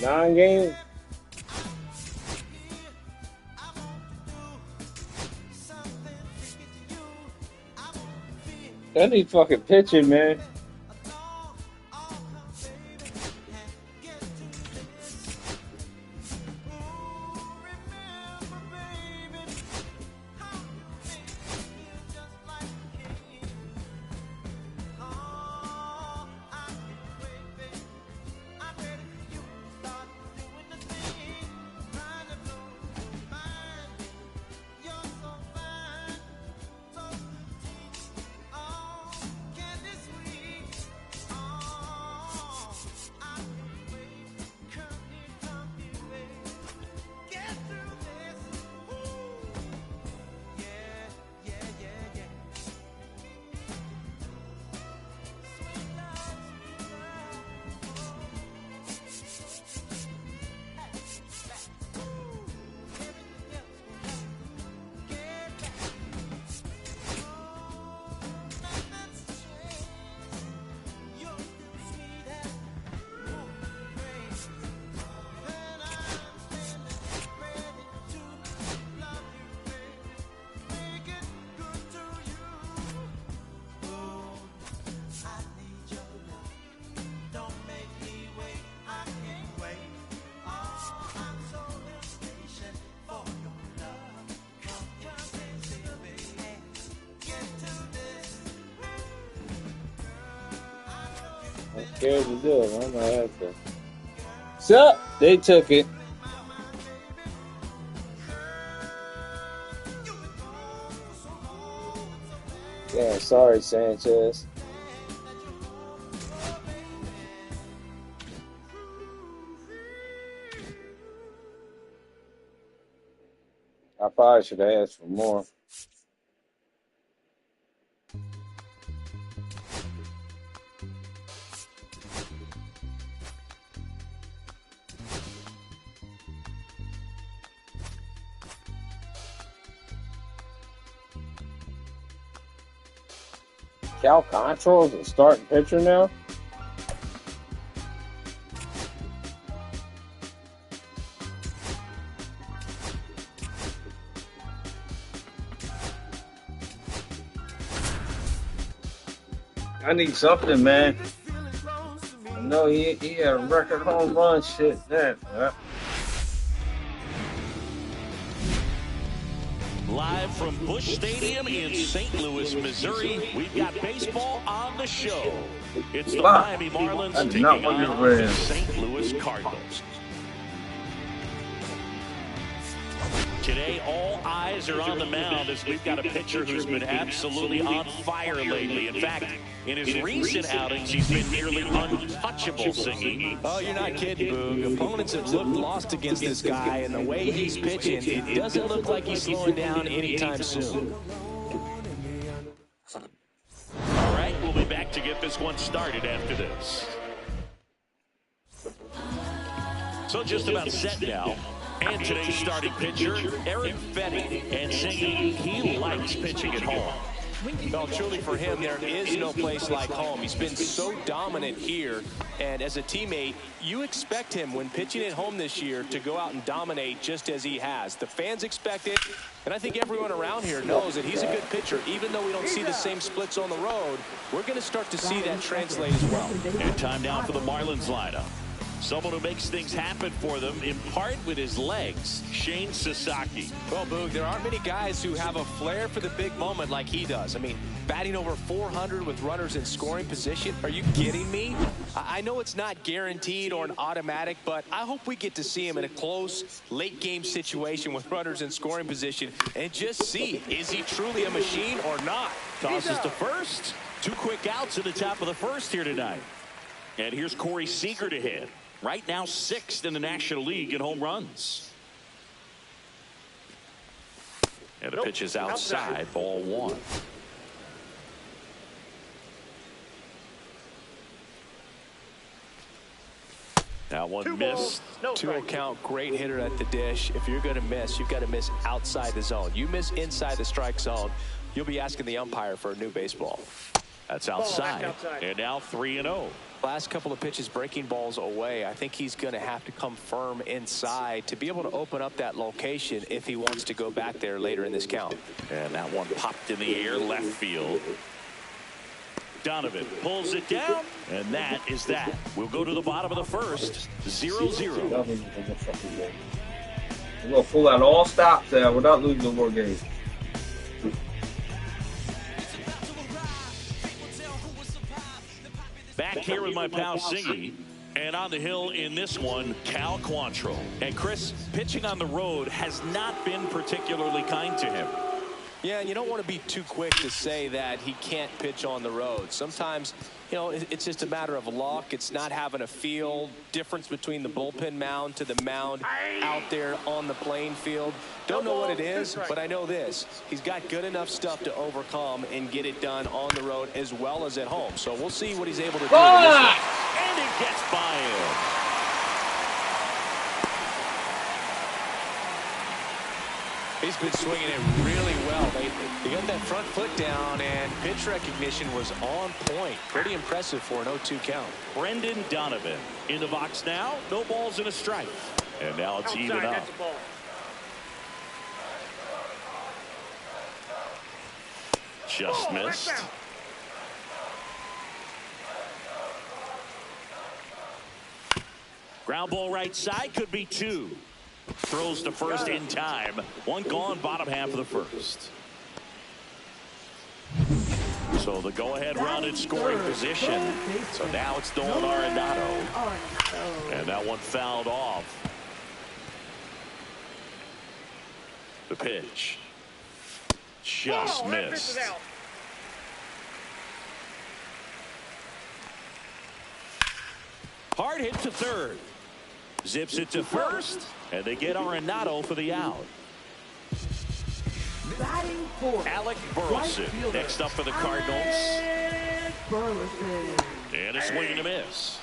9 games. That need fucking pitching, man. I'm scared to do it. I might have to. So, they took it. Yeah, sorry, Sanchez. I probably should have asked for more. Cal Control is a starting pitcher now? I need something, man. I know he had a record home run shit there. Live from Busch Stadium in St. Louis, Missouri, we've got baseball on the show. It's the Miami Marlins taking on the St. Louis Cardinals. Today, all eyes are on the mound as we've got a pitcher who's been absolutely on fire lately. In fact, in his recent outings, he's been nearly untouchable, singing. Oh, you're not kidding, Boog. Opponents have looked lost against this guy, and the way he's pitching, it doesn't look like he's slowing down anytime soon. All right, we'll be back to get this one started after this. So just about set now. And today's starting pitcher, Eric Fetty, and singing he likes pitching at home. No, truly for him, there is no place like home. He's been so dominant here, and as a teammate, you expect him when pitching at home this year to go out and dominate just as he has. The fans expect it, and I think everyone around here knows that he's a good pitcher. Even though we don't see the same splits on the road, we're going to start to see that translate as well. And time now for the Marlins lineup. Someone who makes things happen for them, in part with his legs, Shane Sasaki. Well, Boog, there aren't many guys who have a flair for the big moment like he does. I mean, batting over 400 with runners in scoring position. Are you kidding me? I know it's not guaranteed or an automatic, but I hope we get to see him in a close, late-game situation with runners in scoring position and just see, is he truly a machine or not? Tosses to first. 2 quick outs in the top of the first here tonight. And here's Corey Seager to hit. Right now 6th in the National League in home runs. And the pitch is outside, ball 1. Now one missed. 2-0 count, great hitter at the dish. If you're going to miss, you've got to miss outside the zone. You miss inside the strike zone, you'll be asking the umpire for a new baseball. That's outside. And now 3-0. Last couple of pitches breaking balls away. I think he's going to have to come firm inside to be able to open up that location if he wants to go back there later in this count. And that one popped in the air left field. Donovan pulls it down, and that is that. We'll go to the bottom of the first. 0-0. We're going to pull out all stops there without losing no more games. Back here with my pal Singy, and on the hill in this one, Cal Quantrill. And Chris, pitching on the road has not been particularly kind to him. Yeah, and you don't want to be too quick to say that he can't pitch on the road. Sometimes, you know, it's just a matter of luck. It's not having a feel difference between the bullpen mound to the mound out there on the playing field. Don't know what it is, but I know this. He's got good enough stuff to overcome and get it done on the road as well as at home. So we'll see what he's able to do. And it gets by him. He's been swinging it really well. They got that front foot down, and pitch recognition was on point. Pretty impressive for an 0-2 count. Brendan Donovan in the box now. No balls and a strike. And now it's even up. Just missed. Ground ball right side, could be two. Throws to first in time. One gone, bottom half of the first. So the go-ahead run in scoring position. So now it's Nolan Arenado. And that one fouled off. The pitch. Just missed. Hard hit to third. Zips it to first. And they get Arenado for the out. Alec Burleson next up for the Cardinals. And a swing and a miss.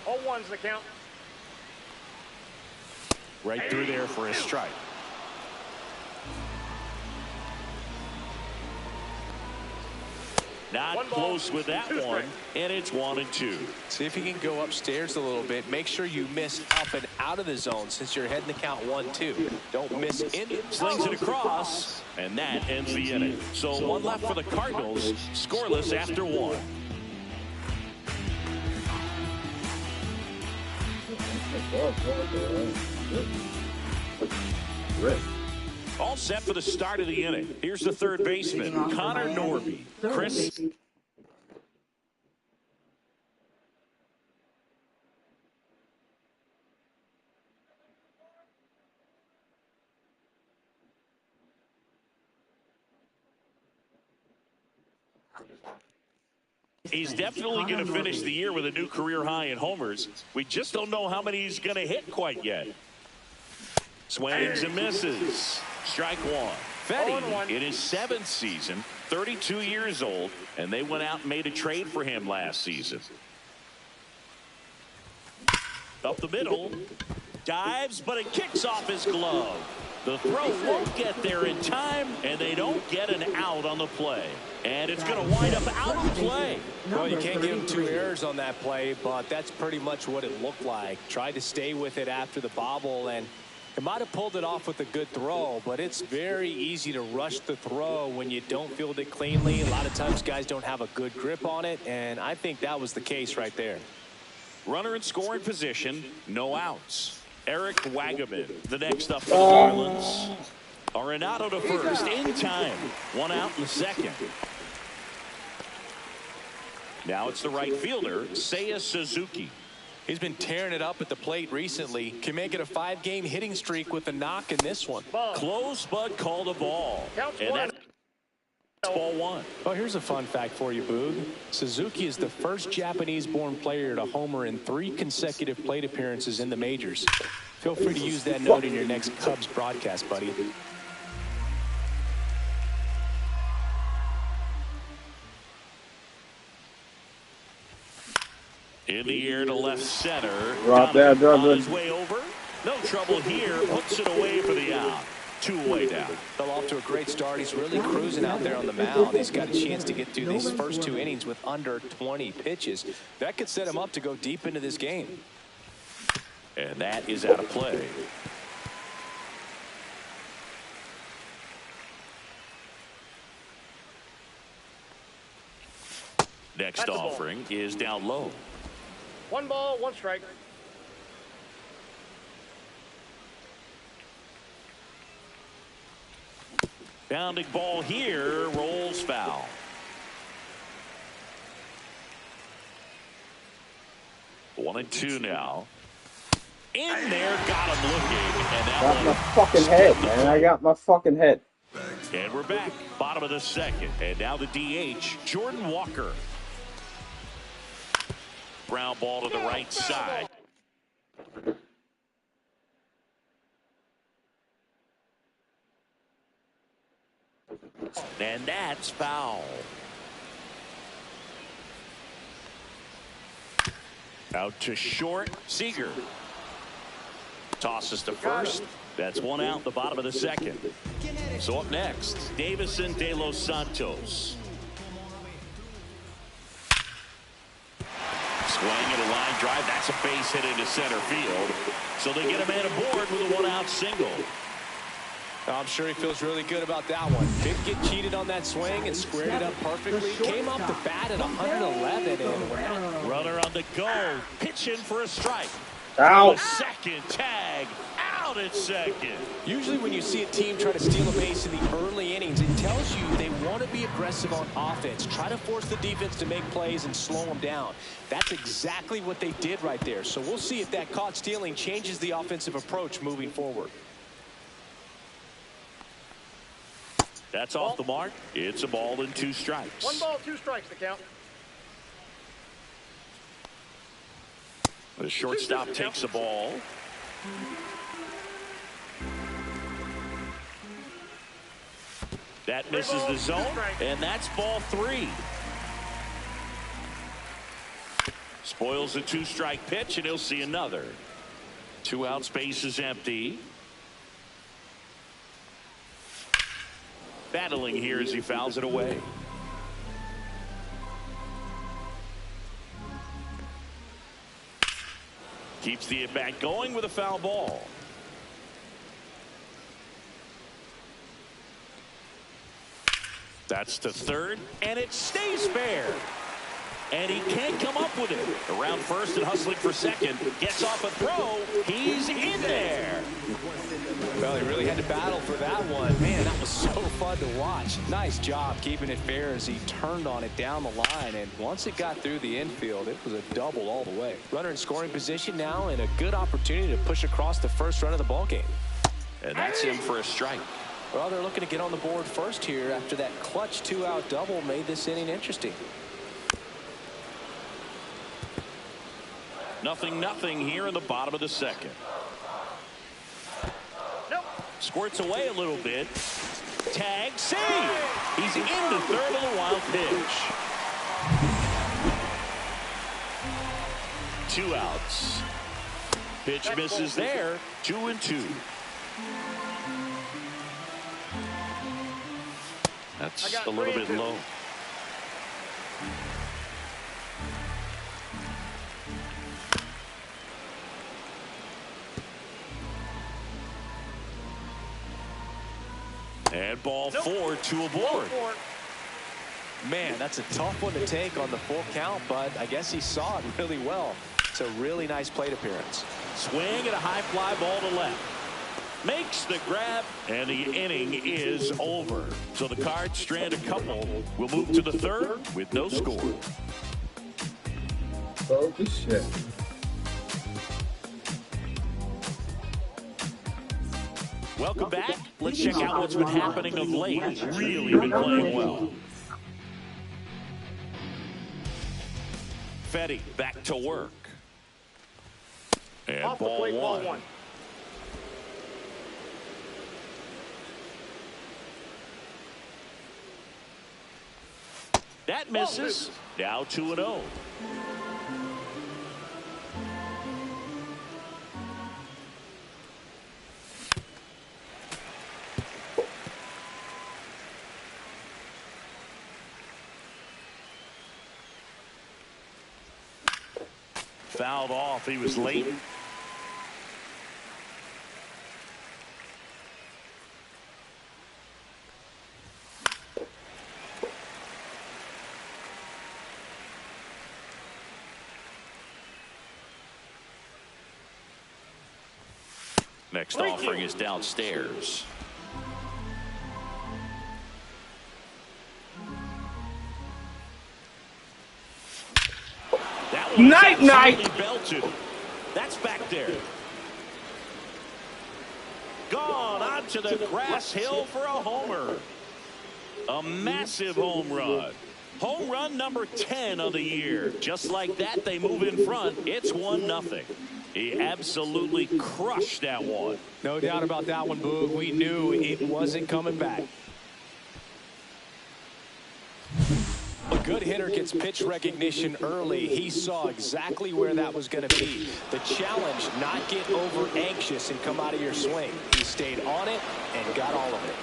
0-1's the count. Right through there for a strike. Not close with that one, and it's 1-2. See if you can go upstairs a little bit. Make sure you miss up and out of the zone since you're heading the count 1-2. Don't miss in. Slings it across, and that ends the inning. So one left for the Cardinals, scoreless after one. All set for the start of the inning. Here's the third baseman, Connor Norby. Chris. He's definitely going to finish the year with a new career high in homers. We just don't know how many he's going to hit quite yet. Swings and misses. Strike one. Fetty in his 7th season, 32 years old, and they went out and made a trade for him last season. Up the middle. Dives, but it kicks off his glove. The throw won't get there in time, and they don't get an out on the play. And it's going to wind up out of play. Well, you can't give him 2 errors on that play, but that's pretty much what it looked like. Tried to stay with it after the bobble, and it might have pulled it off with a good throw, but it's very easy to rush the throw when you don't field it cleanly. A lot of times guys don't have a good grip on it, and I think that was the case right there. Runner in scoring position, no outs. Eric Wagaman, the next up for the Marlins. Arenado to first in time. 1 out in the second. Now it's the right fielder, Seiya Suzuki. He's been tearing it up at the plate recently. Can make it a 5-game hitting streak with a knock in this one. Close, but called a ball. And that's ball one. Oh, here's a fun fact for you, Boog. Suzuki is the first Japanese-born player to homer in 3 consecutive plate appearances in the majors. Feel free to use that note in your next Cubs broadcast, buddy. In the air to left center. Drop that, drop on his it. way over. No trouble here. Hooks it away for the out. 2 away now. Fell off to a great start. He's really cruising out there on the mound. He's got a chance to get through these first 2 innings with under 20 pitches. That could set him up to go deep into this game. And that is out of play. Next offering is down low. 1 ball, 1 strike. Bounding ball here, rolls foul. One and 2 now. In there, got him looking. And that got my fucking head, man. I got my fucking head. And we're back, bottom of the second. And now the DH, Jordan Walker. Ground ball to the right side. And that's foul. Out to short, Seager. Tosses to first. That's 1 out, the bottom of the second. So up next, Davison De Los Santos. Swing and a line drive. That's a base hit into center field. So they get a man aboard with a 1-out single. I'm sure he feels really good about that one. Didn't get cheated on that swing and squared it up perfectly. Came off the bat at 111 and runner on the go. Pitching for a strike. Ow. Second tag. Out at second. Usually when you see a team try to steal a base in the early innings, it tells you they want to be aggressive on offense. Try to force the defense to make plays and slow them down. That's exactly what they did right there. So we'll see if that caught stealing changes the offensive approach moving forward. That's off the mark. It's a ball and 2 strikes. 1 ball, 2 strikes the count. The shortstop takes the ball. That misses the zone, and that's ball 3. Spoils the 2-strike pitch, and he'll see another. 2 out, space is empty. Battling here as he fouls it away. Keeps the at-bat going with a foul ball. That's to third, and it stays fair. And he can't come up with it. Around first and hustling for second. Gets off a throw. He's in there. Well, he really had to battle for that one. Man, that was so fun to watch. Nice job keeping it fair as he turned on it down the line. And once it got through the infield, it was a double all the way. Runner in scoring position now and a good opportunity to push across the first run of the ball game. And that's him for a strike. Well, they're looking to get on the board first here after that clutch 2-out double made this inning interesting. 0-0 here in the bottom of the second. Nope. Squirts away a little bit. Tag, save. He's into third on the wild pitch. 2 outs. Pitch misses there. 2-2. That's a little bit low. And ball 4, 2 aboard. Man, that's a tough one to take on the full count, but I guess he saw it really well. It's a really nice plate appearance. Swing and a high fly ball to left. Makes the grab, and the inning is over. So the Cards strand a couple. We'll move to the third with no score. Holy shit. Welcome back. Let's check out what's been happening of late. He's really been playing well. Fetty back to work. And ball 1. That misses. Now 2-0. fouled off. He was late. Next offering is downstairs. Night, night. Belted. That's back there. Gone onto the grass hill for a homer. A massive home run. Home run number 10 of the year. Just like that, they move in front. It's 1-0. He absolutely crushed that one. No doubt about that one, Boog. We knew it wasn't coming back. A good hitter gets pitch recognition early. He saw exactly where that was going to be. The challenge, not get over anxious and come out of your swing. He stayed on it and got all of it.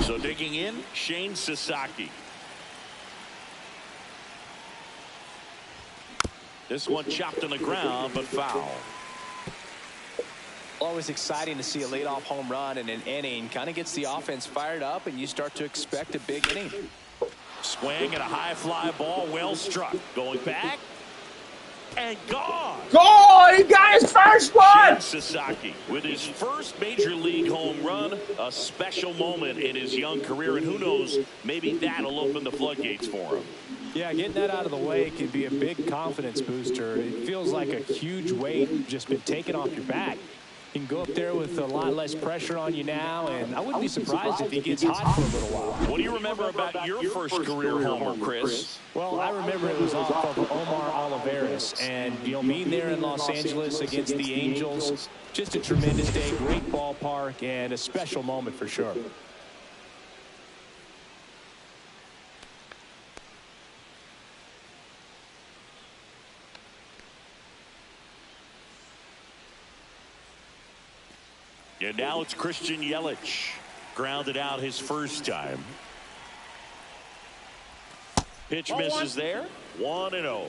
So digging in, Shane Sasaki. This one chopped on the ground, but foul. Always exciting to see a leadoff home run in an inning. Kind of gets the offense fired up, and you start to expect a big inning. Swing and a high fly ball, well struck. Going back and gone. Goal! He got his first one! Shane Sasaki with his first major league home run. A special moment in his young career, and who knows, maybe that'll open the floodgates for him. Yeah, getting that out of the way can be a big confidence booster. It feels like a huge weight just been taken off your back. You can go up there with a lot less pressure on you now, and I wouldn't be surprised if he gets hot for a little while. What do you remember about your first career homer, Chris? Well, I remember it was off of Omar Olivares, and being there in Los Angeles against the Angels, just a tremendous day, great ballpark, and a special moment for sure. And now it's Christian Yelich. Grounded out his first time. Pitch misses there. 1-0.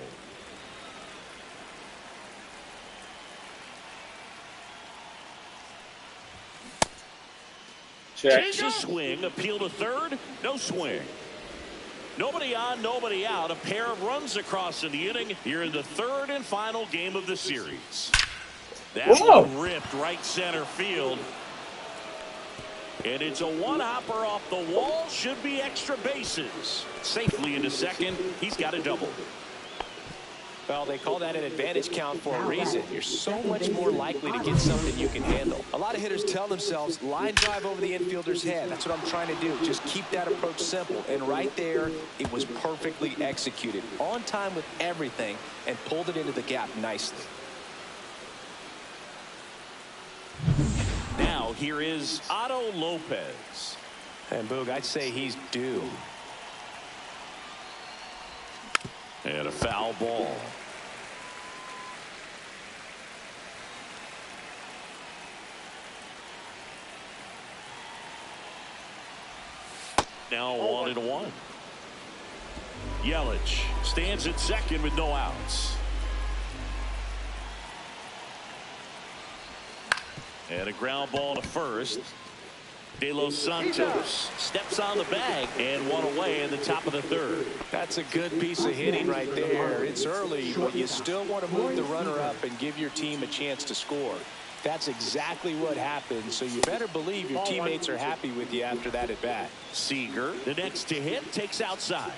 Takes a swing. Appeal to third. No swing. Nobody on, nobody out. A pair of runs across in the inning. Here in the third and final game of the series. That one ripped right center field. And it's a one-hopper off the wall. Should be extra bases. Safely into second. He's got a double. Well, they call that an advantage count for a reason. You're so much more likely to get something you can handle. A lot of hitters tell themselves, line drive over the infielder's head. That's what I'm trying to do. Just keep that approach simple. And right there, it was perfectly executed. On time with everything and pulled it into the gap nicely. Now here is Otto Lopez. And Boog, I'd say he's due. And a foul ball. Now 1-1. Yelich stands at second with no outs. And a ground ball to first. De Los Santos steps on the bag and one away in the top of the third. That's a good piece of hitting right there. It's early, but you still want to move the runner up and give your team a chance to score. That's exactly what happened, so you better believe your teammates are happy with you after that at bat. Seager, the next to hit, takes outside.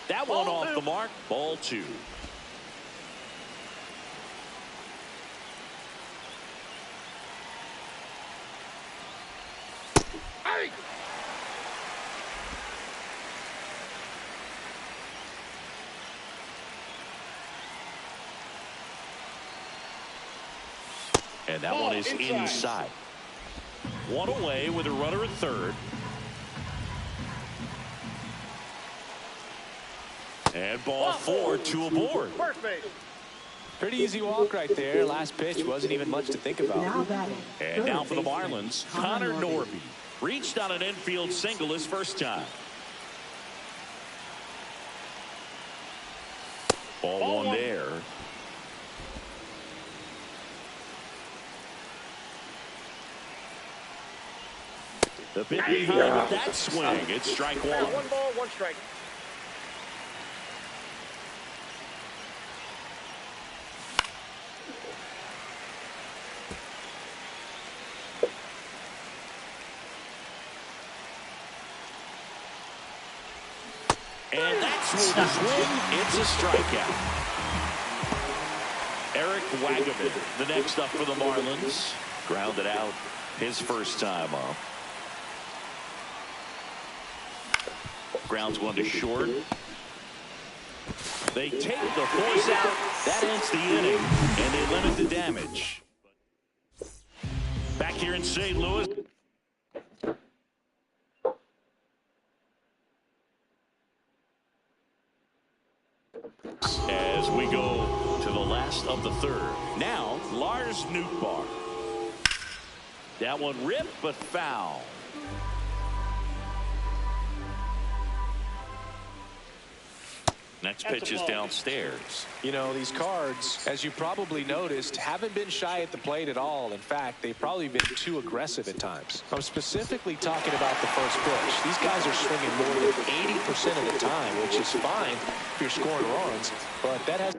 That one off the mark. Ball 2. And that one is inside. One away with a runner at third. And ball 4, 2 aboard. First base. Pretty easy walk right there. Last pitch wasn't even much to think about. And now for the Marlins, Connor Norby. Reached on an infield single his first time. Ball one there. The bit behind with that swing. It's strike one. 1 ball, 1 strike. And that's with the swing. It's a strikeout. Eric Wagaman, the next up for the Marlins. Grounded out his first time up. Grounds one to short. They take the force out. That ends the inning, and they limit the damage. Back here in St. Louis. As we go to the last of the third. Now, Lars Nootbaar. That one ripped, but foul. Next pitch is downstairs. You know, these Cards, as you probably noticed, haven't been shy at the plate at all. In fact, they've probably been too aggressive at times. I'm specifically talking about the first pitch. These guys are swinging more than 80% of the time, which is fine if you're scoring runs, but that has...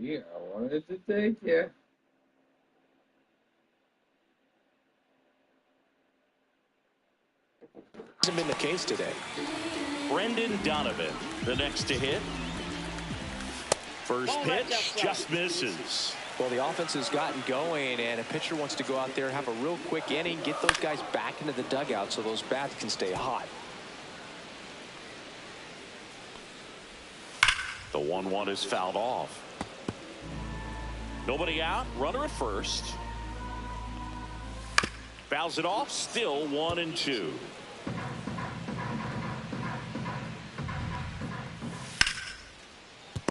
Yeah, I wanted to take you. Hasn't been the case today. Brendan Donovan, the next to hit. First pitch just misses. Well, the offense has gotten going, and a pitcher wants to go out there, have a real quick inning, get those guys back into the dugout so those bats can stay hot. The 1-1 is fouled off. Nobody out, runner at first. Fouls it off, still 1-2.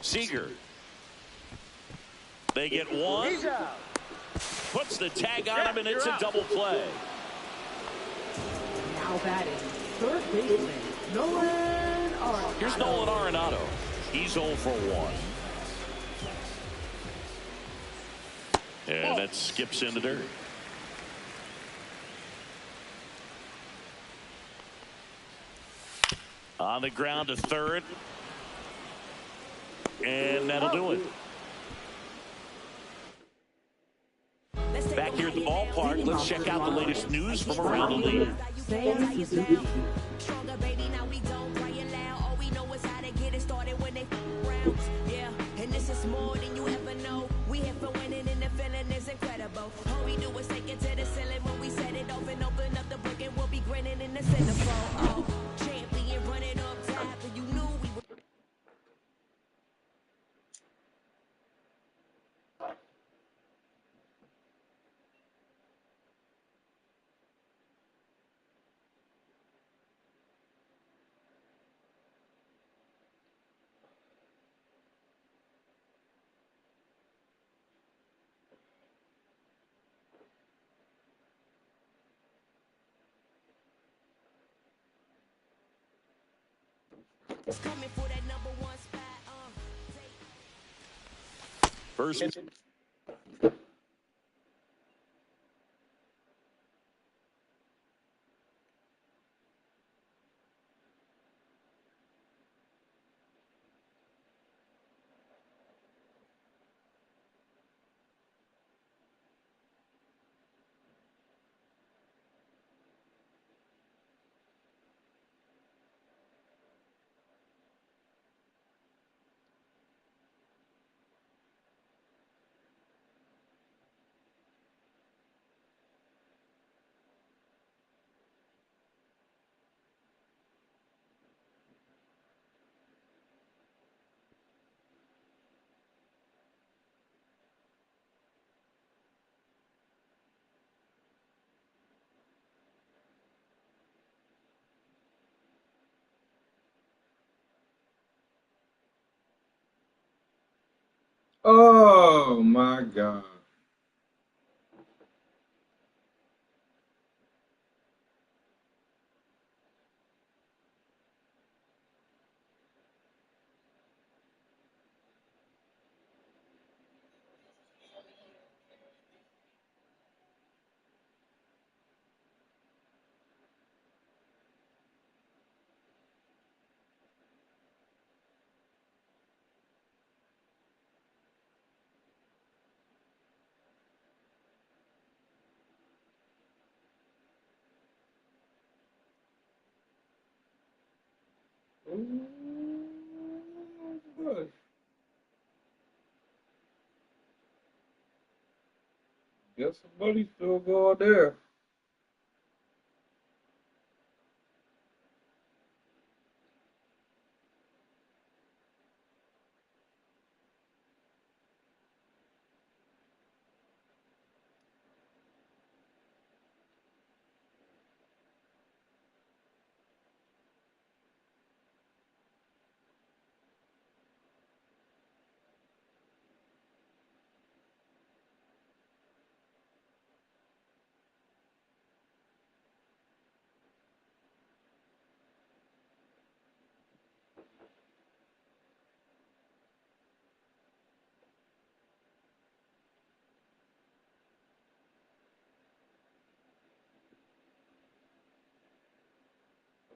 Seager. They get one. Puts the tag on him, and it's a double play. Now batting, third baseman, Nolan Arenado. Here's Nolan Arenado. He's 0 for 1. And that skips in the dirt. On the ground to third. And that'll do it. Back here at the ballpark, let's check out the latest news from around the league. More than you ever know. We here for winning, and the feeling is incredible. All we do is take it to the ceiling when we set it off and open up the book, and we'll be grinning in the centerfold. Oh, champion, run it up top, and you knew we were. It's coming for that #1 spot. First. Oh my God. Good. Guess somebody's still going there.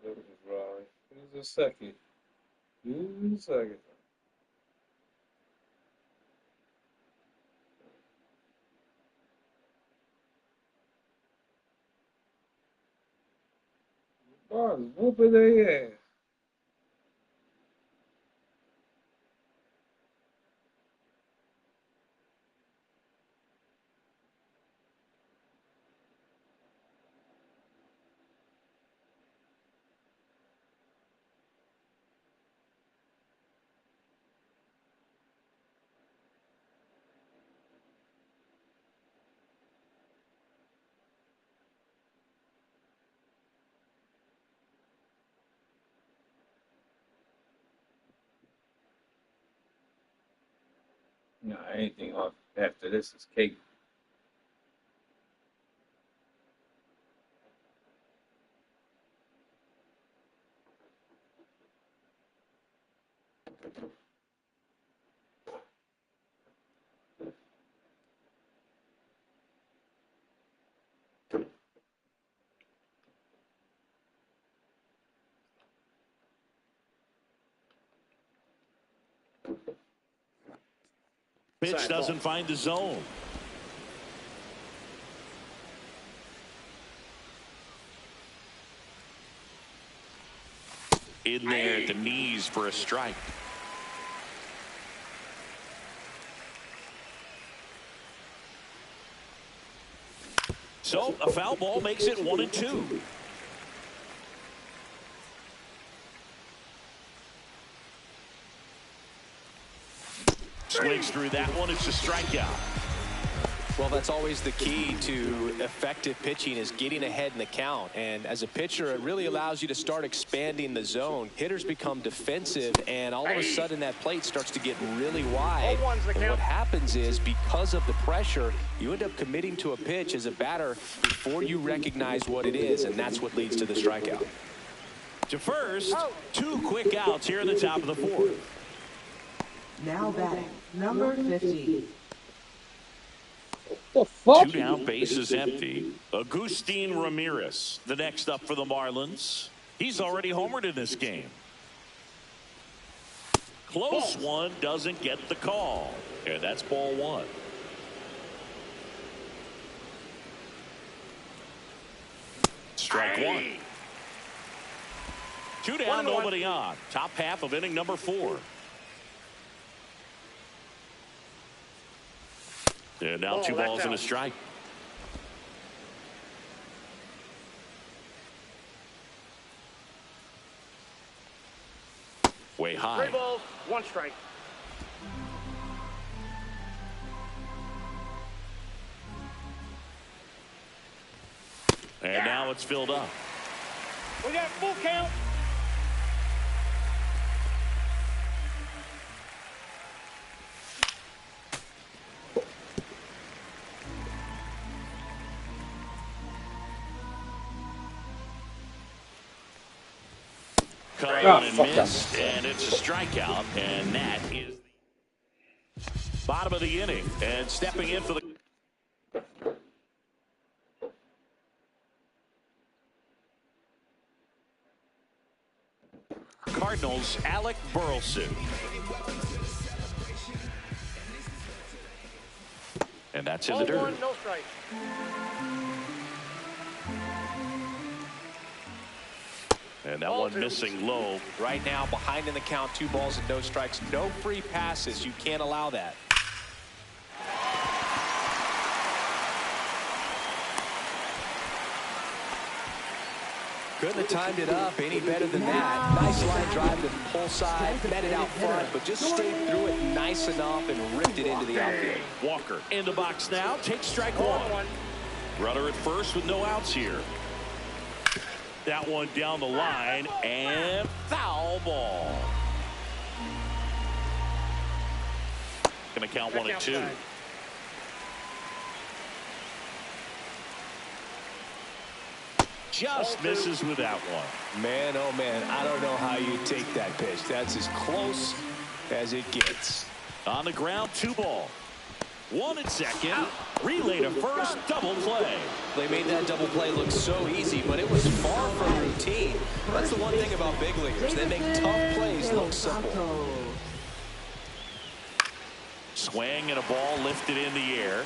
This is right. Here's a second. Here's a second. Marlins whooping their ass. No, anything off after this is cake. Pitch doesn't find the zone. In there at the knees for a strike. So a foul ball makes it 1-2. Swings through that one. It's a strikeout. Well, that's always the key to effective pitching, is getting ahead in the count. And as a pitcher, it really allows you to start expanding the zone. Hitters become defensive, and all of a sudden that plate starts to get really wide. And what happens is, because of the pressure, you end up committing to a pitch as a batter before you recognize what it is, and that's what leads to the strikeout. To first, 2 quick outs here in the top of the 4th. Now batting, number 50. What the fuck? 2 down, bases empty. Agustin Ramirez, the next up for the Marlins. He's already homered in this game. Close one, doesn't get the call. And that's ball 1. Strike 1. 2 down, nobody on. Top half of inning number 4. And now 2 balls and a strike. Way high. 3 balls, 1 strike. And now it's filled up. We got full count. Cut on and missed, and it's a strikeout, and that is the bottom of the inning. And stepping in for the Cardinals, Alec Burleson. And that's in the dirt. 0-1, no strike. And that one missing low. Right now, behind in the count, 2 balls and no strikes. No free passes. You can't allow that. Couldn't have timed it up any better than that. Nice line drive to the pull side, met it out front, but just stayed through it nice enough and ripped it into the outfield. Walker in the box now, takes strike 1. Runner at first with no outs here. That one down the line, and foul ball. Gonna count 1 and 2. Just misses with that one. Man, oh man, I don't know how you take that pitch. That's as close as it gets. On the ground, 2 ball. 1 at second. Relay to first, double play. They made that double play look so easy, but it was far from routine. That's the one thing about big leaguers. They make tough plays look simple. Swing and a ball lifted in the air.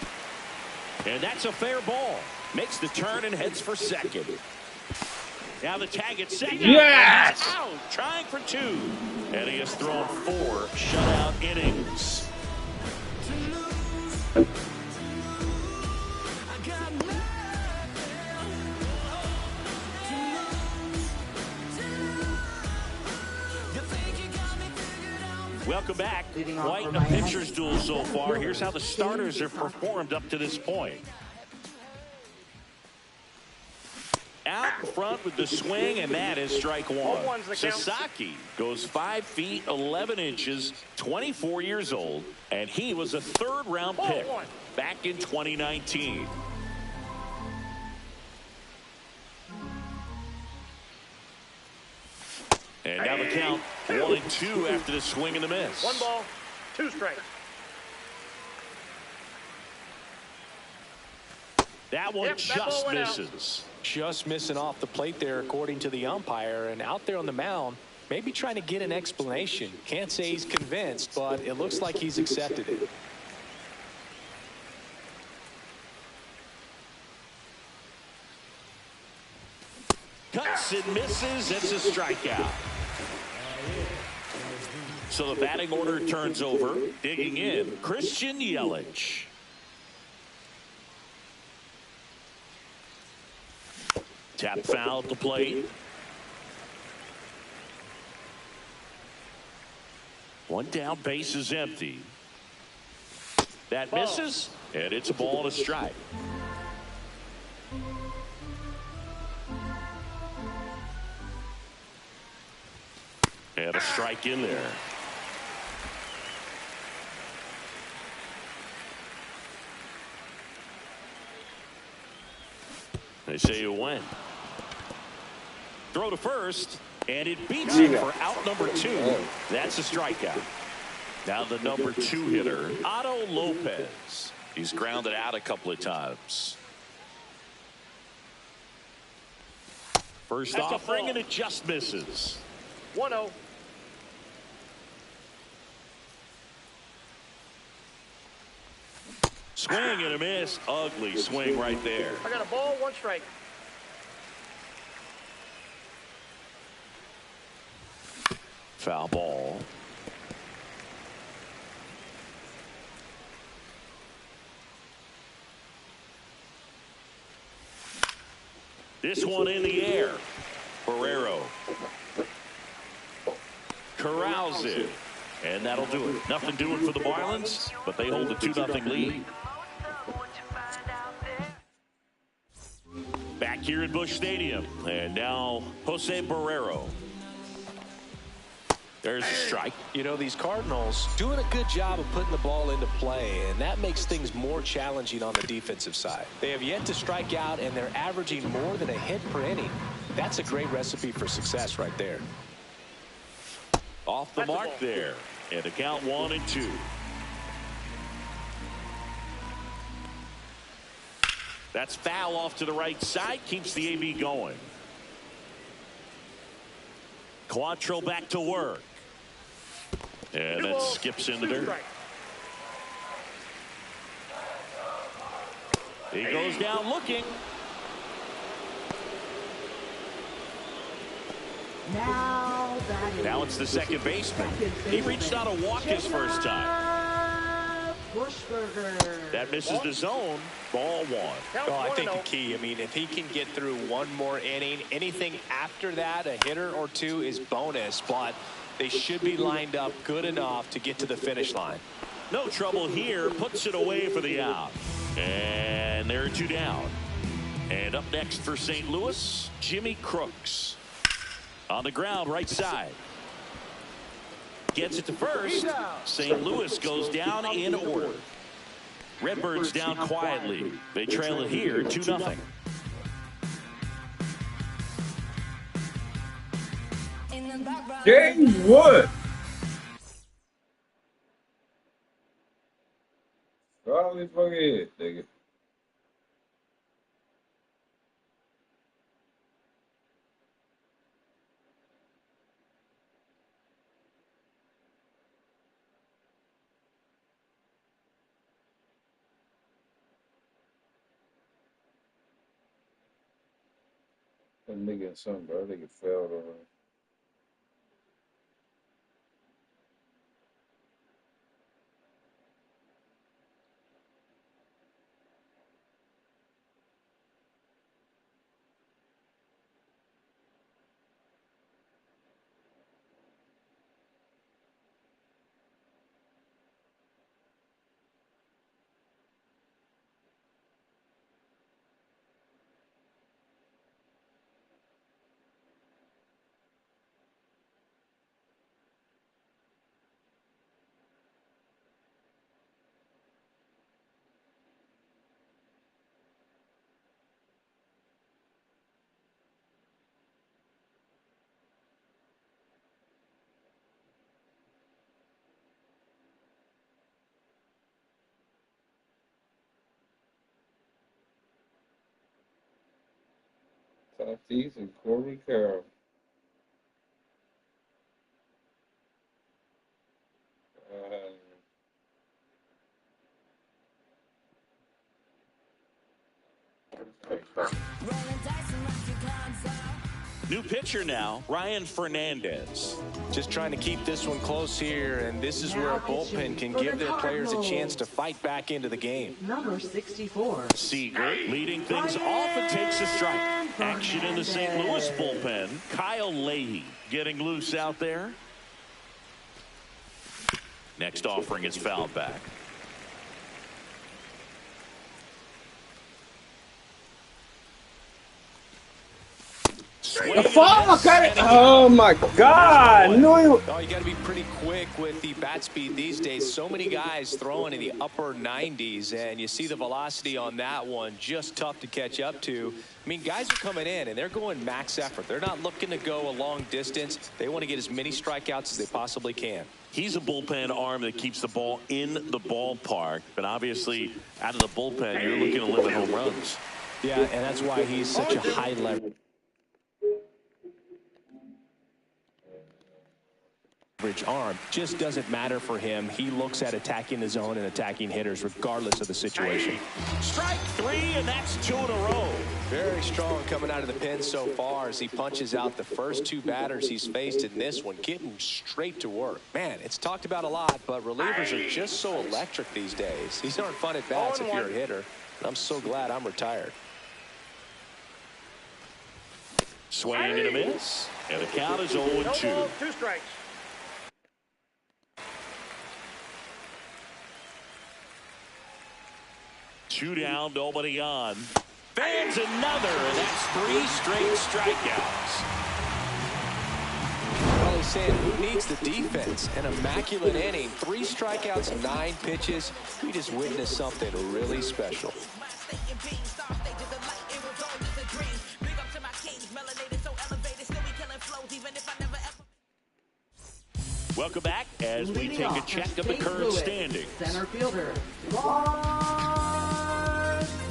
And that's a fair ball. Makes the turn and heads for second. Now the tag at second. Yes! Out, trying for 2. And he has thrown 4 shutout innings. Welcome back. Quite a pitcher's duel so far. Here's how the starters have performed up to this point. Out in front with the swing, and that is strike 1. Sasaki goes 5 feet 11 inches, 24 years old, and he was a 3rd-round pick back in 2019. And now the count 1 and 2 after the swing and the miss. 1 ball, 2 strikes. That one just misses. Just missing off the plate there, according to the umpire, and out there on the mound, maybe trying to get an explanation. Can't say he's convinced, but it looks like he's accepted it. Cuts and misses. It's a strikeout. So the batting order turns over. Digging in, Christian Yelich. Tap foul at the plate. 1 down, base is empty. That misses, and it's a ball and a strike. And a strike in there. They say you win. Throw to first, and it beats him for out number 2. That's a strikeout. Now the number 2 hitter, Otto Lopez. He's grounded out a couple of times. First offering, and it just misses. 1-0. Swing and a miss. Ugly swing right there. I got a ball, 1 strike. Foul ball. This one in the air. Barrero corrals it. And that'll do it. Nothing doing for the Marlins, but they hold a 2-0 lead. Back here at Busch Stadium. And now Jose Barrero. There's a strike. You know, these Cardinals doing a good job of putting the ball into play, and that makes things more challenging on the defensive side. They have yet to strike out, and they're averaging more than a hit per inning. That's a great recipe for success right there. off the mark there. And a count 1-2. That's foul off to the right side. Keeps the AB going. Quantrill back to work. And that skips into dirt. He goes down looking. Now it's the second baseman. He reached out a walk his first time. That misses the zone. Ball 1. Oh, I think the key, I mean, if he can get through one more inning, anything after that, a hitter or two is bonus, but they should be lined up good enough to get to the finish line. No trouble here. Puts it away for the out. And there are 2 down. And up next for St. Louis, Jimmy Crooks. On the ground, right side. Gets it to first. St. Louis goes down in order. Redbirds down quietly. They trail it here 2-0. Dang what? Probably forget, nigga. That nigga and something, bro. Nigga failed over. Tatis and Corey Carroll. New pitcher now, Ryan Fernandez. Just trying to keep this one close here, and this is where a bullpen can give their players a chance to fight back into the game. Number 64. Seager leading things off and takes a strike. Action in the St. Louis bullpen. Kyle Leahy getting loose out there. Next offering is fouled back. The fuck! Oh my God! No, Oh, you got to be pretty quick with the bat speed these days. So many guys throwing in the upper 90s, and you see the velocity on that one. Just tough to catch up to. I mean, guys are coming in, and they're going max effort. They're not looking to go a long distance. They want to get as many strikeouts as they possibly can. He's a bullpen arm that keeps the ball in the ballpark, but obviously out of the bullpen, you're looking to limit home runs. Yeah, and that's why he's such a high leverage arm. Just doesn't matter for him. He looks at attacking the zone and attacking hitters regardless of the situation. Strike 3, and that's 2 in a row. Very strong coming out of the pen so far as he punches out the first 2 batters he's faced in this one, getting straight to work. Man, it's talked about a lot, but relievers are just so electric these days. These aren't fun at bats if you're a hitter. I'm so glad I'm retired. Swing and a miss, and the count is 0-2. 2 strikes. Two down, nobody on. Fans another, and that's 3 straight strikeouts. Well, he's saying, who needs the defense? An immaculate inning, 3 strikeouts, 9 pitches. We just witnessed something really special. Welcome back as we take a check of the current standings. Center fielder,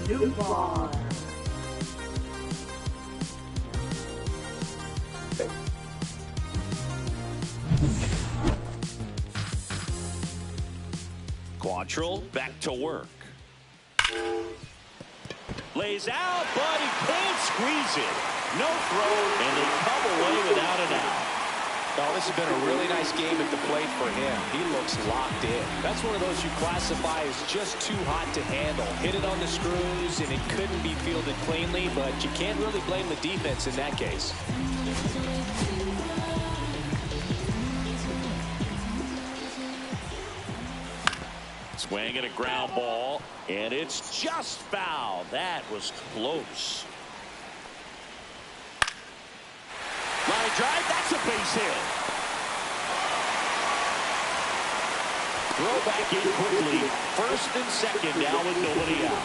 Newbar. Quantrill back to work. Lays out, but he can't squeeze it. No throw, and they come away without an out. Oh, this has been a really nice game at the plate for him. He looks locked in. That's one of those you classify as just too hot to handle. Hit it on the screws, and it couldn't be fielded cleanly, but you can't really blame the defense in that case. Swing at a ground ball, and it's just foul. That was close. Line drive, that's a base hit. Throw back in quickly. First and second down with nobody out.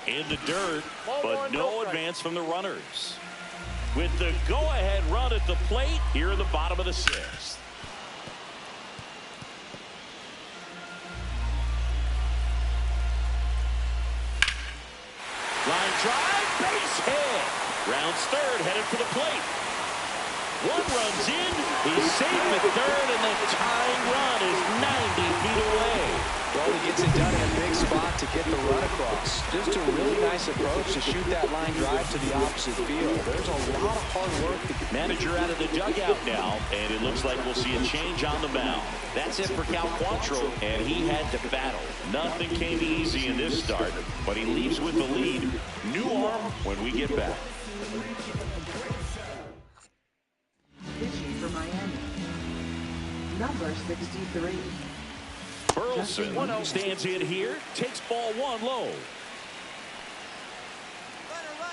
In the dirt, but no advance from the runners. With the go-ahead run at the plate here in the bottom of the sixth. Line drive, base hit. Rounds third, headed for the plate. One runs in, he's safe at third, and the tying run is 90 feet away. Well, he gets it done in a big spot to get the run across. Just a really nice approach to shoot that line drive to the opposite field. There's a lot of hard work. Manager out of the dugout now, and it looks like we'll see a change on the mound. That's it for Cal Quantrill, and he had to battle. Nothing came easy in this start, but he leaves with the lead. New arm when we get back. Pitching for Miami, number 63. Burleson stands in here, takes ball one low.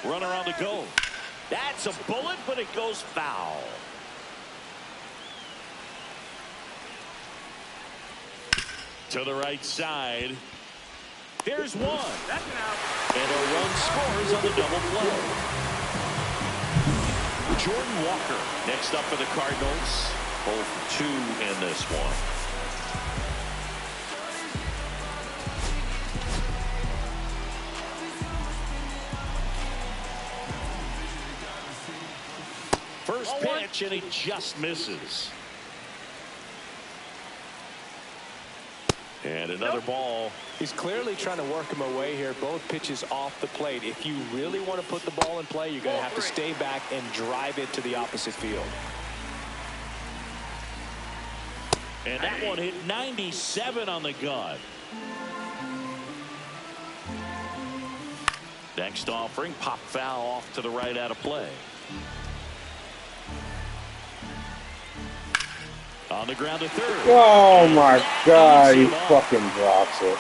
Runner on the go. That's a bullet, but it goes foul. To the right side. There's one. That's an out. And a run scores on the double play. Jordan Walker next up for the Cardinals. 0 for 2 in this one. First pitch, and he just misses. And another ball. He's clearly trying to work him away here. Both pitches off the plate. If you really want to put the ball in play, you're going to have to stay back and drive it to the opposite field. And that one hit 97 on the gun. Next offering, pop foul off to the right out of play. On the ground to third. Oh my God, he fucking drops it.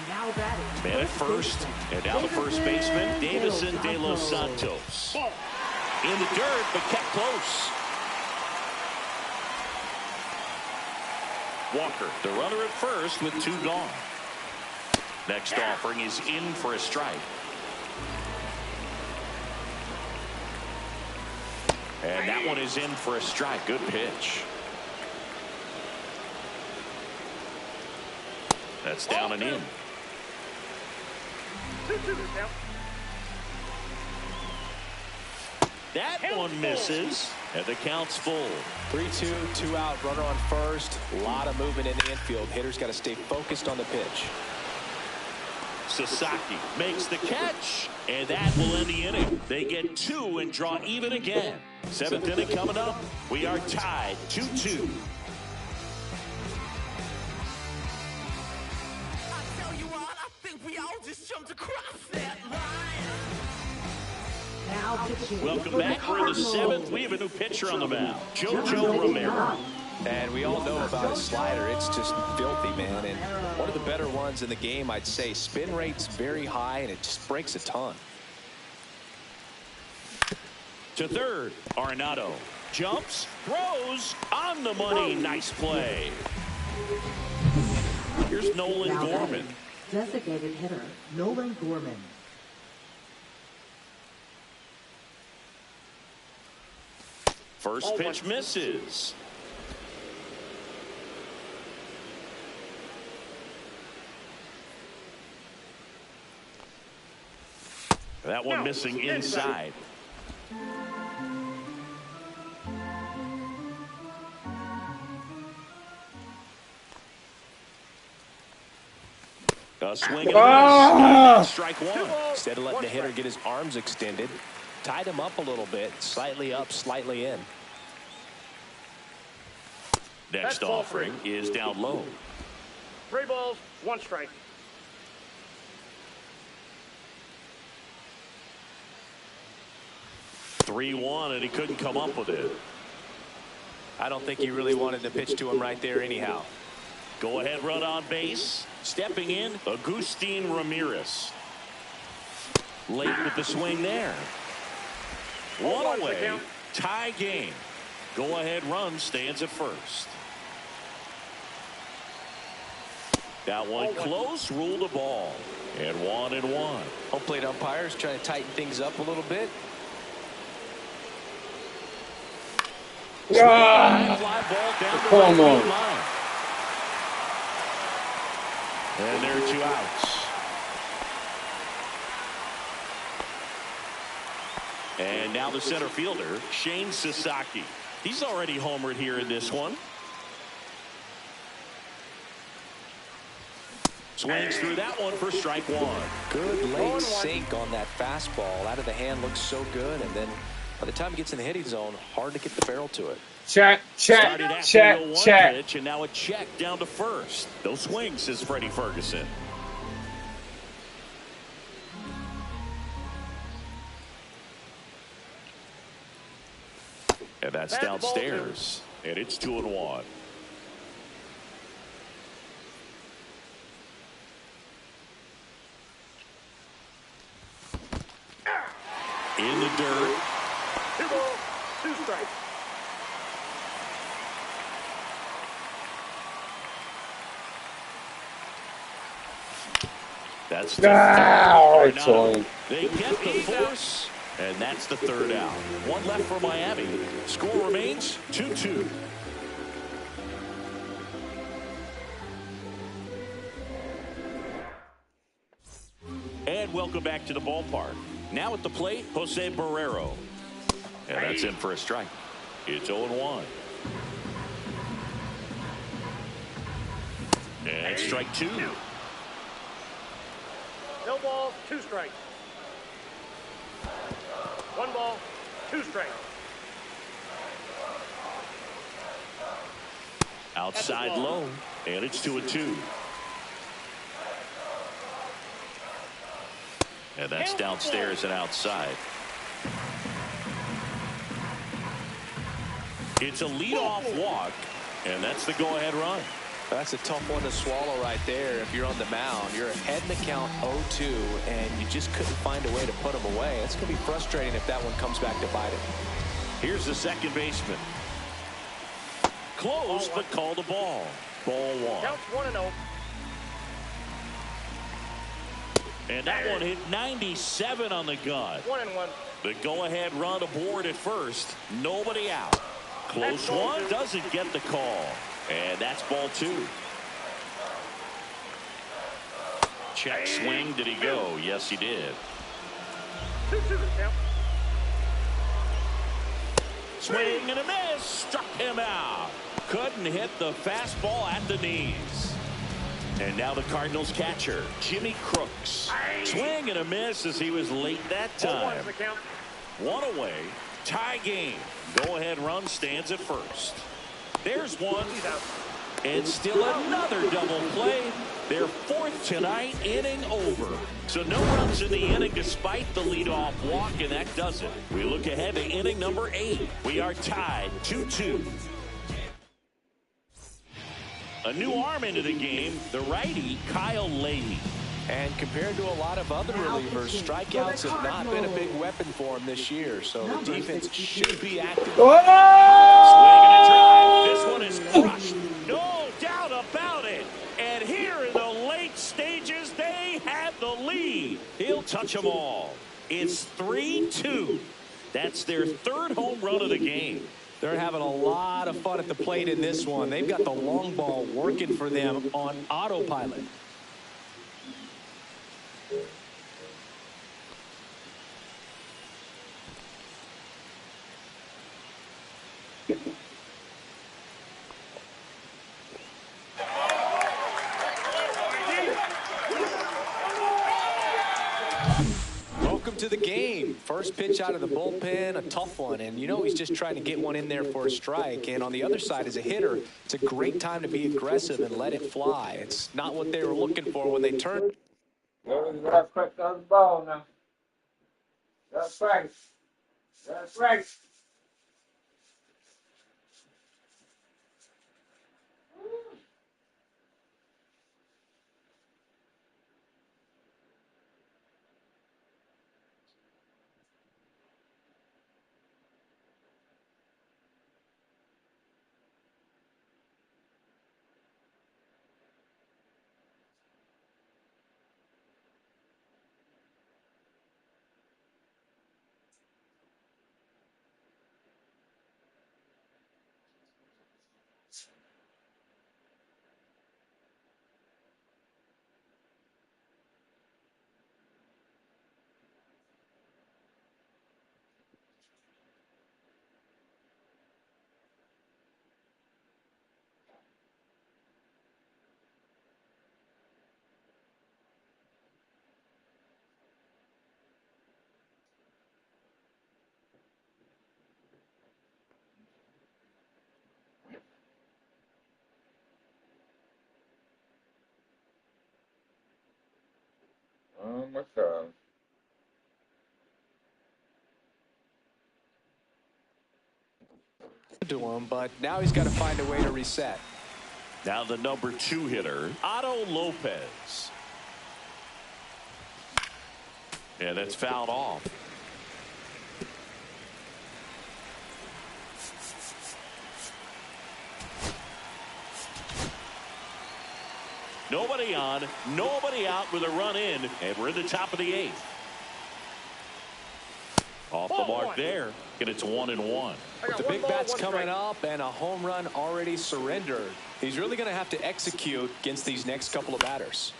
Now batting. Man at first, and now the first baseman, Davison de los Santos. In the dirt, but kept close. Walker, the runner at first with 2 gone. Next offering is in for a strike. And that one is in for a strike. Good pitch. That's down and in. 2-2 now. That one misses, and the count's full. 3-2, 2 out, runner on first. A lot of movement in the infield. Hitters got to stay focused on the pitch. Sasaki makes the catch, and that will end the inning. They get 2 and draw even again. 7th inning coming up. We are tied 2-2. I tell you what, I think we all just jumped across that line. Now pitching Welcome for back. We're in the Cardinals. 7th. We have a new pitcher on the mound, JoJo Romero. And we all know about his slider. It's just filthy, man. And one of the better ones in the game, I'd say. Spin rate's very high, and it just breaks a ton. To third, Arenado. Jumps, throws, on the money. Nice play. Here's Nolan Gorman. Designated hitter, Nolan Gorman. First pitch misses. That one missing inside. A swing and a miss. Strike one. Instead of letting the hitter get his arms extended, tied him up a little bit, slightly up, slightly in. Next offering is down low. 3 balls, 1 strike. (3-1), and he couldn't come up with it. I don't think he really wanted to pitch to him right there anyhow. Go ahead run on base. Stepping in, Agustin Ramirez. Late with the swing there. One away. Tie game. Go ahead run stands at first. That one close, ruled a ball. And 1-1. Home plate umpires trying to tighten things up a little bit. Fly ball down the right field line. And there are 2 outs. And now the center fielder, Shane Sasaki. He's already homered here in this one. Swings through that one for strike one. Good late sink on that fastball. Out of the hand looks so good, and then by the time it gets in the hitting zone, hard to get the barrel to it. Check. Pitch, and now a check down to first. No swings, says Freddie Ferguson. And that's downstairs. And it's 2-1. In the dirt. 2 balls, 2 strikes. That's the they get the force, and that's the 3rd out. 1 left for Miami. Score remains 2-2. And welcome back to the ballpark. Now at the plate, Jose Barrero. And that's in for a strike. It's 0-1. And strike 2. No balls, 2 strikes. 1 ball, 2 strikes. Outside low, and it's 2-2. And that's downstairs and outside. It's a leadoff walk, and that's the go-ahead run. That's a tough one to swallow right there. If you're on the mound, you're ahead in the count 0-2, and you just couldn't find a way to put them away. It's going to be frustrating if that one comes back to bite it. Here's the second baseman. Close, but called a ball. Ball 1. Counts 1-0. And that one hit 97 on the gun. 1-1. The go-ahead run aboard at first. Nobody out. Close one, doesn't get the call. And that's ball 2. Check swing. Did he go? Yes, he did. 2-2 count. Swing and a miss. Struck him out. Couldn't hit the fastball at the knees. And now the Cardinals catcher, Jimmy Crooks. Swing and a miss as he was late that time. 1 away. Tie game. Go-ahead run stands at first. There's one. And still another double play. Their 4th tonight, inning over. So no runs in the inning despite the leadoff walk, and that does it. We look ahead to inning number 8. We are tied 2-2. A new arm into the game, the righty, Kyle Leahy. And compared to a lot of other relievers, strikeouts have not been a big weapon for him this year, so the defense should be active. Swinging a drive. This one is crushed. No doubt about it. And here in the late stages, they have the lead. He'll touch them all. It's 3-2. That's their third home run of the game. They're having a lot of fun at the plate in this one. They've got the long ball working for them on autopilot. Welcome to the game. First pitch out of the bullpen, a tough one. And you know he's just trying to get one in there for a strike. And on the other side, as a hitter, it's a great time to be aggressive and let it fly. It's not what they were looking for when they turned. Well, we gotta crack the other ball now. That's right. That's right. Oh my God. To him, but now he's got to find a way to reset. Now the number 2 hitter, Otto Lopez. And that's fouled off. Nobody on, nobody out with a run in, and we're in the top of the 8th. Off the mark there, and it's 1-1. With the big bats coming up and a home run already surrendered, he's really going to have to execute against these next couple of batters.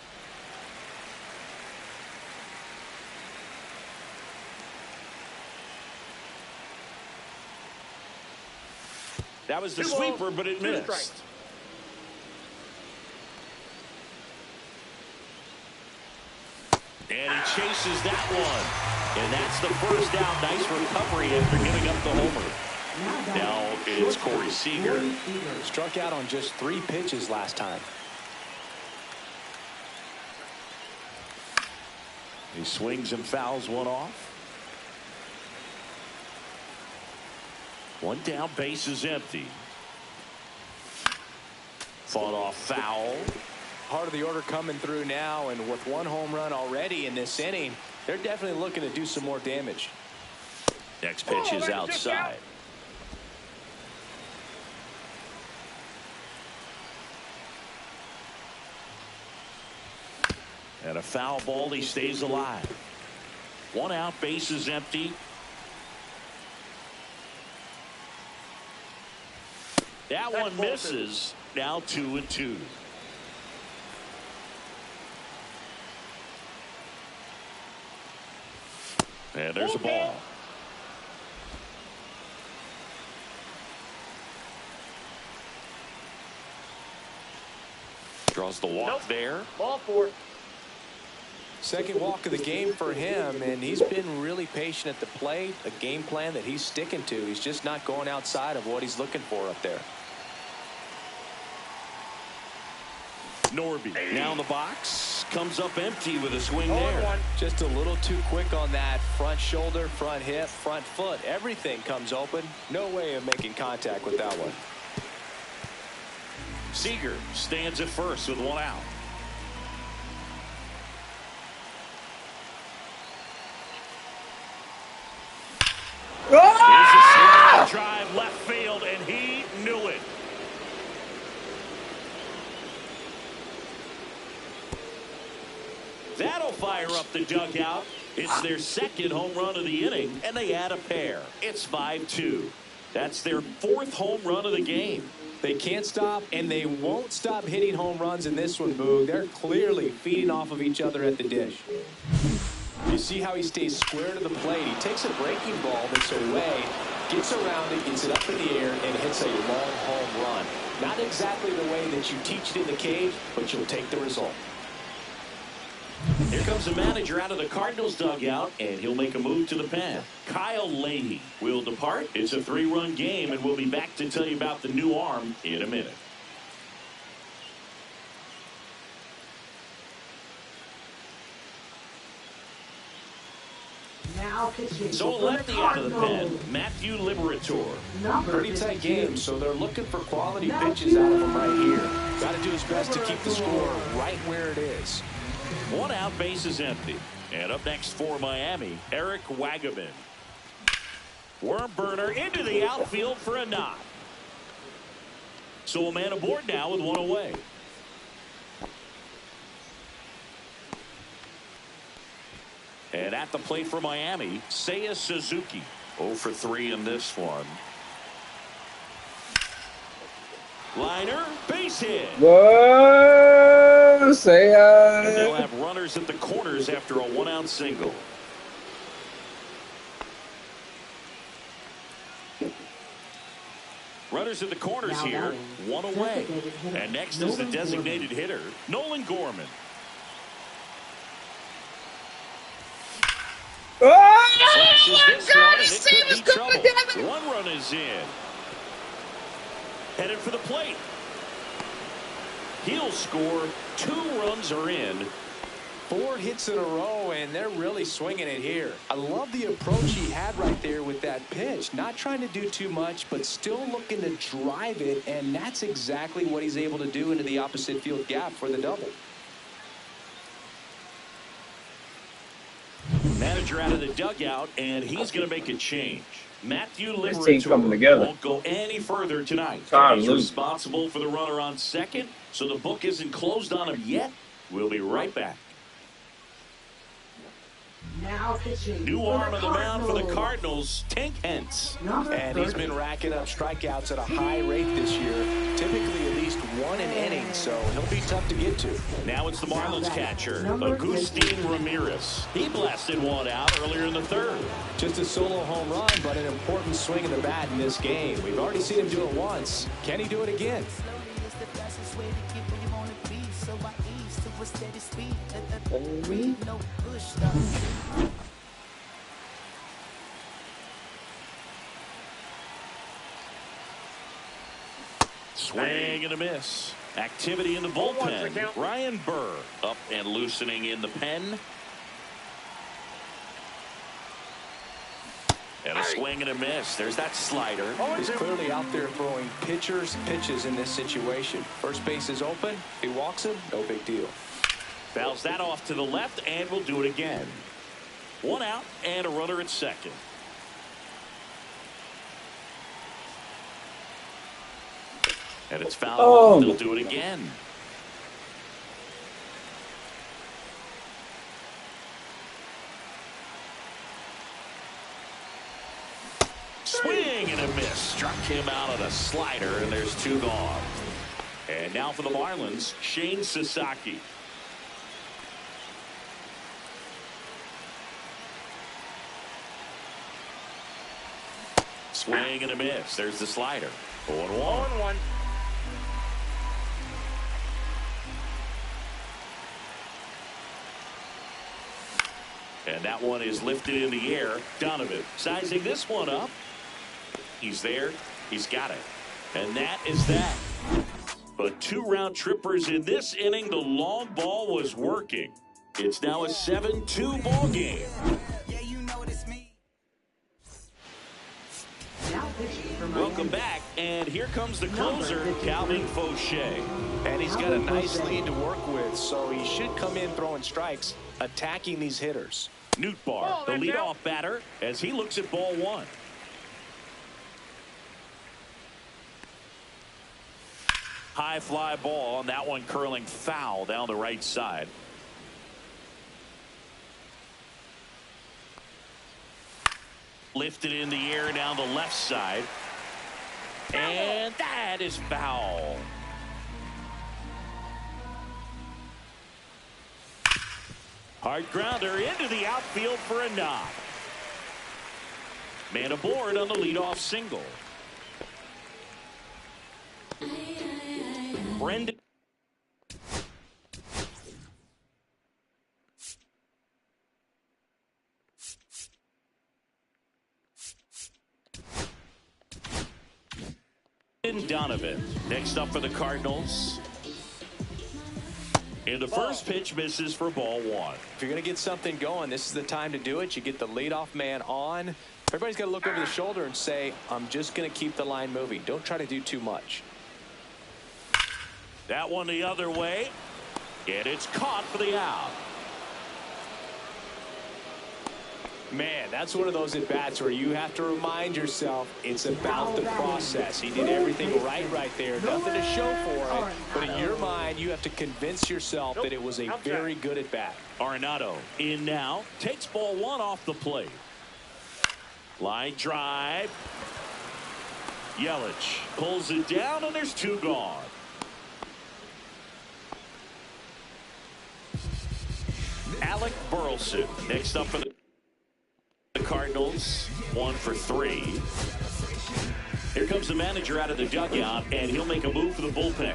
That was the sweeper, but it missed. And he chases that one. And that's the first down. Nice recovery after giving up the homer. Now it's Corey Seager. Struck out on just 3 pitches last time. He swings and fouls one off. One down, base is empty. Fought off foul. Part of the order coming through now, and with 1 home run already in this inning, they're definitely looking to do some more damage. Next pitch is outside. And a foul ball, he stays alive. 1 out, base is empty. That one misses. Now 2-2. And there's a ball. Draws the walk there. Ball 4. Second walk of the game for him, and he's been really patient at the plate. A game plan that he's sticking to. He's just not going outside of what he's looking for up there. Norby now in the box, comes up empty with a swing there. Just a little too quick on that front shoulder, front hip, front foot. Everything comes open. No way of making contact with that one. Seager stands at first with one out. Here's a swing drive left field, and he knew it. That'll fire up the dugout. It's their second home run of the inning, and they add a pair. It's 5-2. That's their fourth home run of the game. They can't stop, and they won't stop hitting home runs in this one, Boog. They're clearly feeding off of each other at the dish. You see how he stays square to the plate. He takes a breaking ball that's away, gets around it, gets it up in the air, and hits a long home run. Not exactly the way that you teach it in the cage, but you'll take the result. Here comes the manager out of the Cardinals dugout, and he'll make a move to the pen. Kyle Leahy will depart. It's a 3-run game, and we'll be back to tell you about the new arm in a minute. Now pitching. So a lefty out of the pen, Matthew Liberatore. Pretty tight game, so they're looking for quality pitches out of him right here. Got to do his best to keep the score right where it is. One out, base is empty. And up next for Miami, Eric Wagaman. Worm burner into the outfield for a knock. So a man aboard now with one away. And at the plate for Miami, Seiya Suzuki. 0 for 3 in this one. Liner, base hit. Whoa, say And they'll have runners at the corners after a 1-out single. Runners at the corners Now here, batting, one away. designated hitter, And next is the Nolan designated hitter, Nolan Gorman. Flashes this one, and it could be trouble. One run is in. Headed for the plate. He'll score. 2 runs are in. 4 hits in a row, and they're really swinging it here. I love the approach he had right there with that pitch. Not trying to do too much, but still looking to drive it, and that's exactly what he's able to do into the opposite field gap for the double. Manager out of the dugout, and he's going to make a change. Matthew This team coming Liberatore together. won't go any further tonight. Tired of He's losing. responsible for the runner on second, so the book isn't closed on him yet. We'll be right back. Now pitching. New arm of the mound for the Cardinals, Tank Hentz. And he's been racking up strikeouts at a high rate this year, typically at least 1 an inning, so he'll be tough to get to. Now it's the Marlins catcher, Agustin Ramirez. He blasted one out earlier in the third. Just a solo home run, but an important swing of the bat in this game. We've already seen him do it once. Can he do it again? Swing and a miss. Activity in the bullpen. Ryan Burr up and loosening in the pen. And a swing and a miss. There's that slider. He's clearly out there throwing pitchers pitches in this situation. First base is open. If he walks him, no big deal. Fouls that off to the left, and we'll do it again. 1 out and a runner at second. And it's fouled off. They'll do it again. Swing and a miss. Struck him out of the slider, and there's 2 gone. And now for the Marlins, Shane Sasaki. Swing and a miss. There's the slider. 0-1. And that one is lifted in the air. Donovan sizing this one up. He's there. He's got it. And that is that. But 2 round trippers in this inning. The long ball was working. It's now a 7-2 ball game. Now pitching for Welcome back, and here comes the closer, Calvin Fauché. And he's got a nice lead to work with, so he should come in throwing strikes, attacking these hitters. Nootbaar, the leadoff batter, as he looks at ball one. High fly ball, and that one curling foul down the right side. Lifted in the air down the left side. And that is foul. Hard grounder into the outfield for a knock. Man aboard on the leadoff single. Brendan Donovan next up for the Cardinals. And the first pitch misses for ball one. If you're going to get something going, this is the time to do it. You get the leadoff man on. Everybody's got to look over the shoulder and say, I'm just going to keep the line moving. Don't try to do too much. That one the other way, and it's caught for the out. Man, that's one of those at-bats where you have to remind yourself it's about the process. He did everything right there. Nothing to show for it. But in your mind, you have to convince yourself that it was a very good at-bat. Arenado in now. Takes ball one off the plate. Line drive. Yelich pulls it down, and there's two gone. Alec Burleson next up for the Cardinals. 1 for 3. Here comes the manager out of the dugout, and he'll make a move for the bullpen.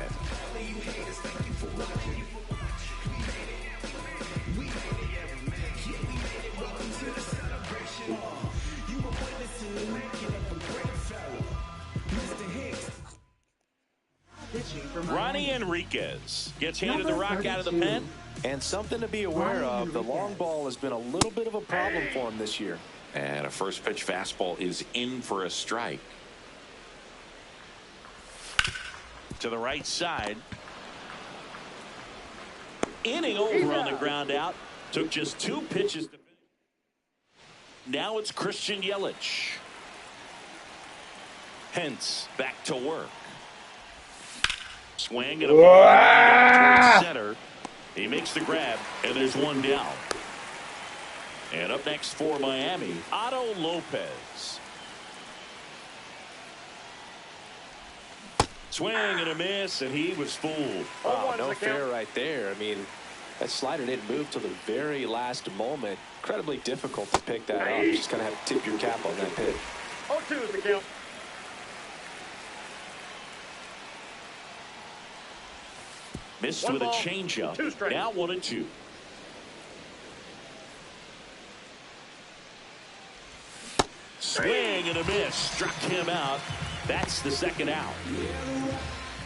Ronnie Enriquez gets handed the rock out of the pen. And something to be aware of, the long ball has been a little bit of a problem for him this year. And a first pitch fastball is in for a strike. To the right side. Inning over on the ground out. Took just 2 pitches to finish. Now it's Christian Yelich. Hence back to work. Swing and a ball towards center. He makes the grab, and there's one down. And up next for Miami, Otto Lopez. Swing and a miss, and he was fooled. Wow, no fair right there. I mean, that slider didn't move till the very last moment. Incredibly difficult to pick that up. Just kind of have to tip your cap on that pitch. 0-2 is the count. Missed with a changeup. Now 1-2. Swing and a miss. Struck him out. That's the second out.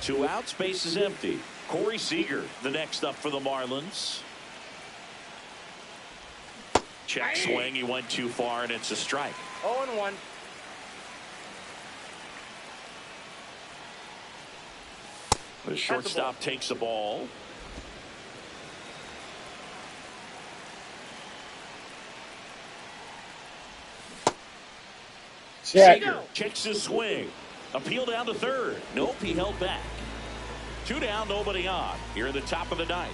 2 outs. Base is empty. Corey Seager, the next up for the Marlins. Check swing. He went too far, and it's a strike. 0-1. The shortstop takes the ball. Seager checks his swing. Appeal down to third. Nope, he held back. 2 down, nobody on. Here in the top of the 9th.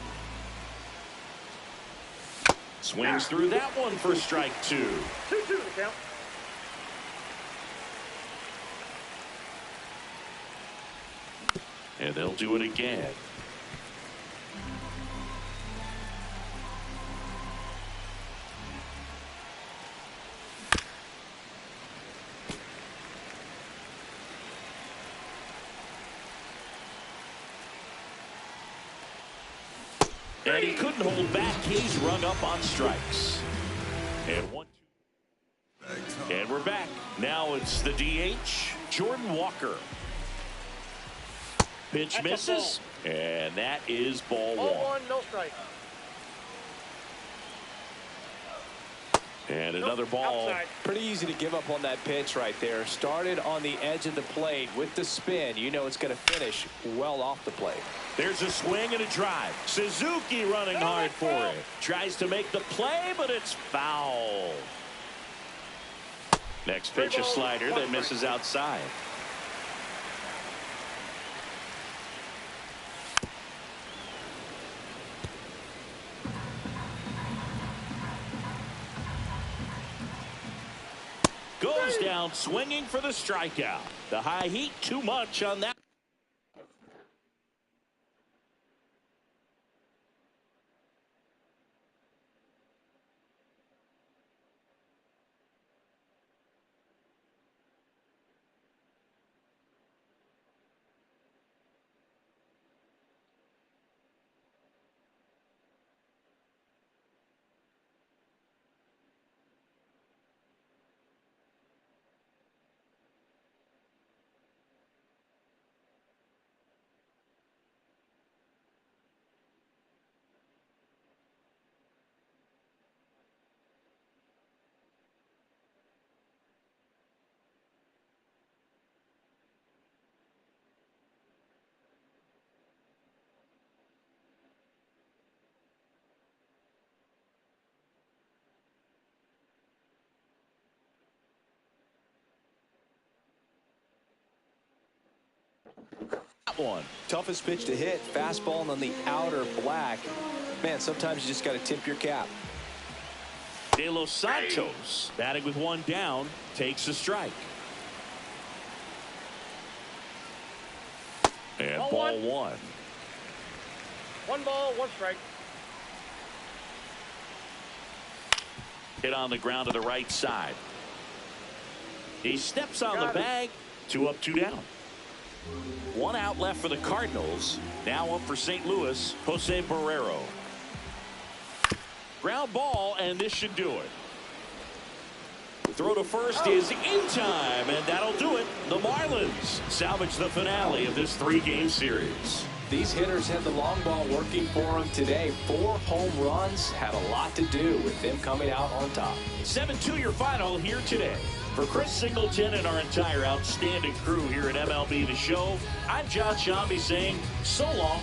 Swings through that one for strike 2. 2-2 the count. And they'll do it again. And he couldn't hold back. He's rung up on strikes. And 1-2. And we're back. Now it's the DH, Jordan Walker. Pitch misses, and that is ball 1. 0-1, no strike. And another ball. Outside. Pretty easy to give up on that pitch right there. Started on the edge of the plate with the spin. You know it's going to finish well off the plate. There's a swing and a drive. Suzuki running hard for it. Tries to make the play, but it's foul. Next pitch, a slider that misses outside. Goes down swinging for the strikeout. The high heat too much on that. One. Toughest pitch to hit. Fastball on the outer black. Man, sometimes you just got to tip your cap. De Los Santos batting with one down takes a strike. And ball one. One ball, one strike. Hit on the ground to the right side. He steps on the bag. 2 up, 2 down. 1 out left for the Cardinals. Now up for St. Louis, Jose Barrero. Ground ball, and this should do it. Throw to first is in time, and that'll do it. The Marlins salvage the finale of this 3-game series. These hitters had the long ball working for them today. 4 home runs had a lot to do with them coming out on top. 7-2 your final here today. For Chris Singleton and our entire outstanding crew here at MLB The Show, I'm John Shambi saying so long.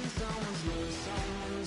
Someone's love, someone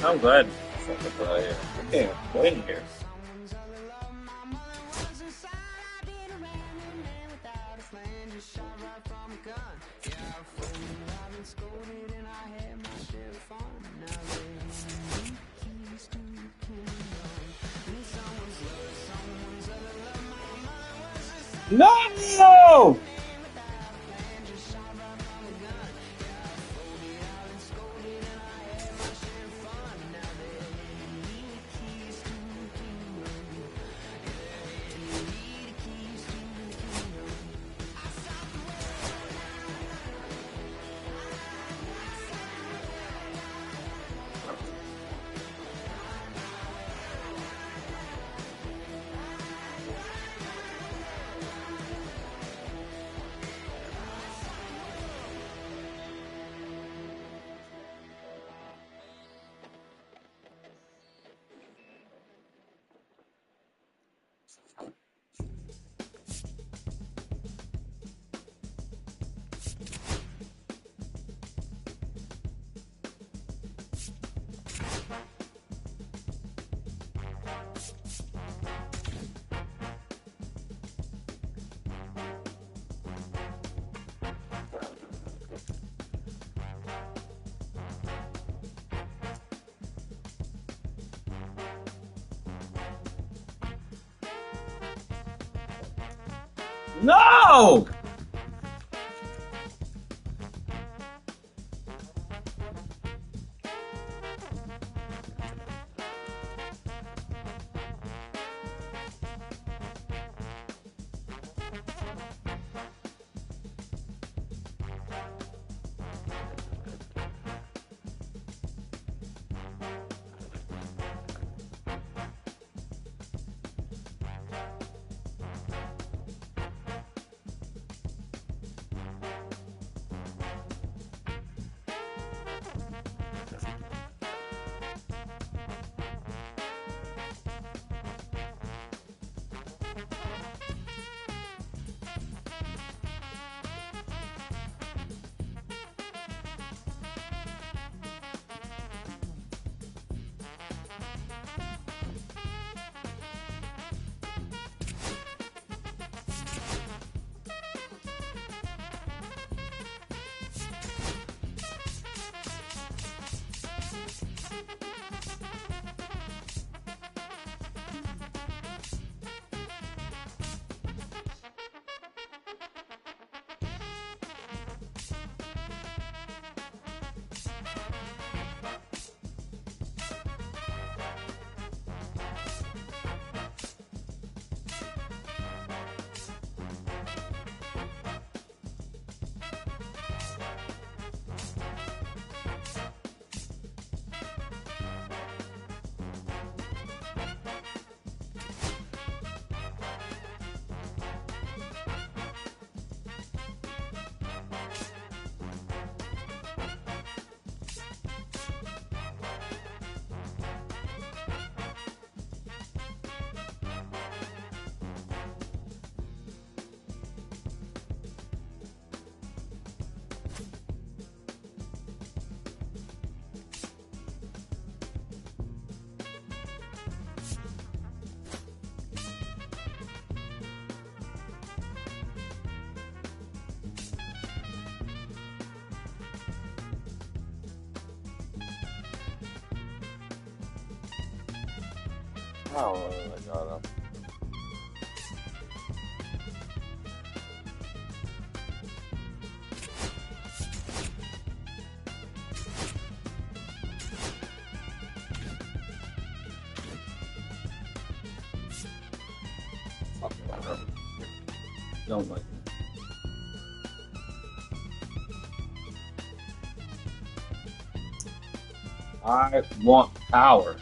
I'm glad fucking out here. I can't win here. No! No! Oh my god. Don't like it. I want power.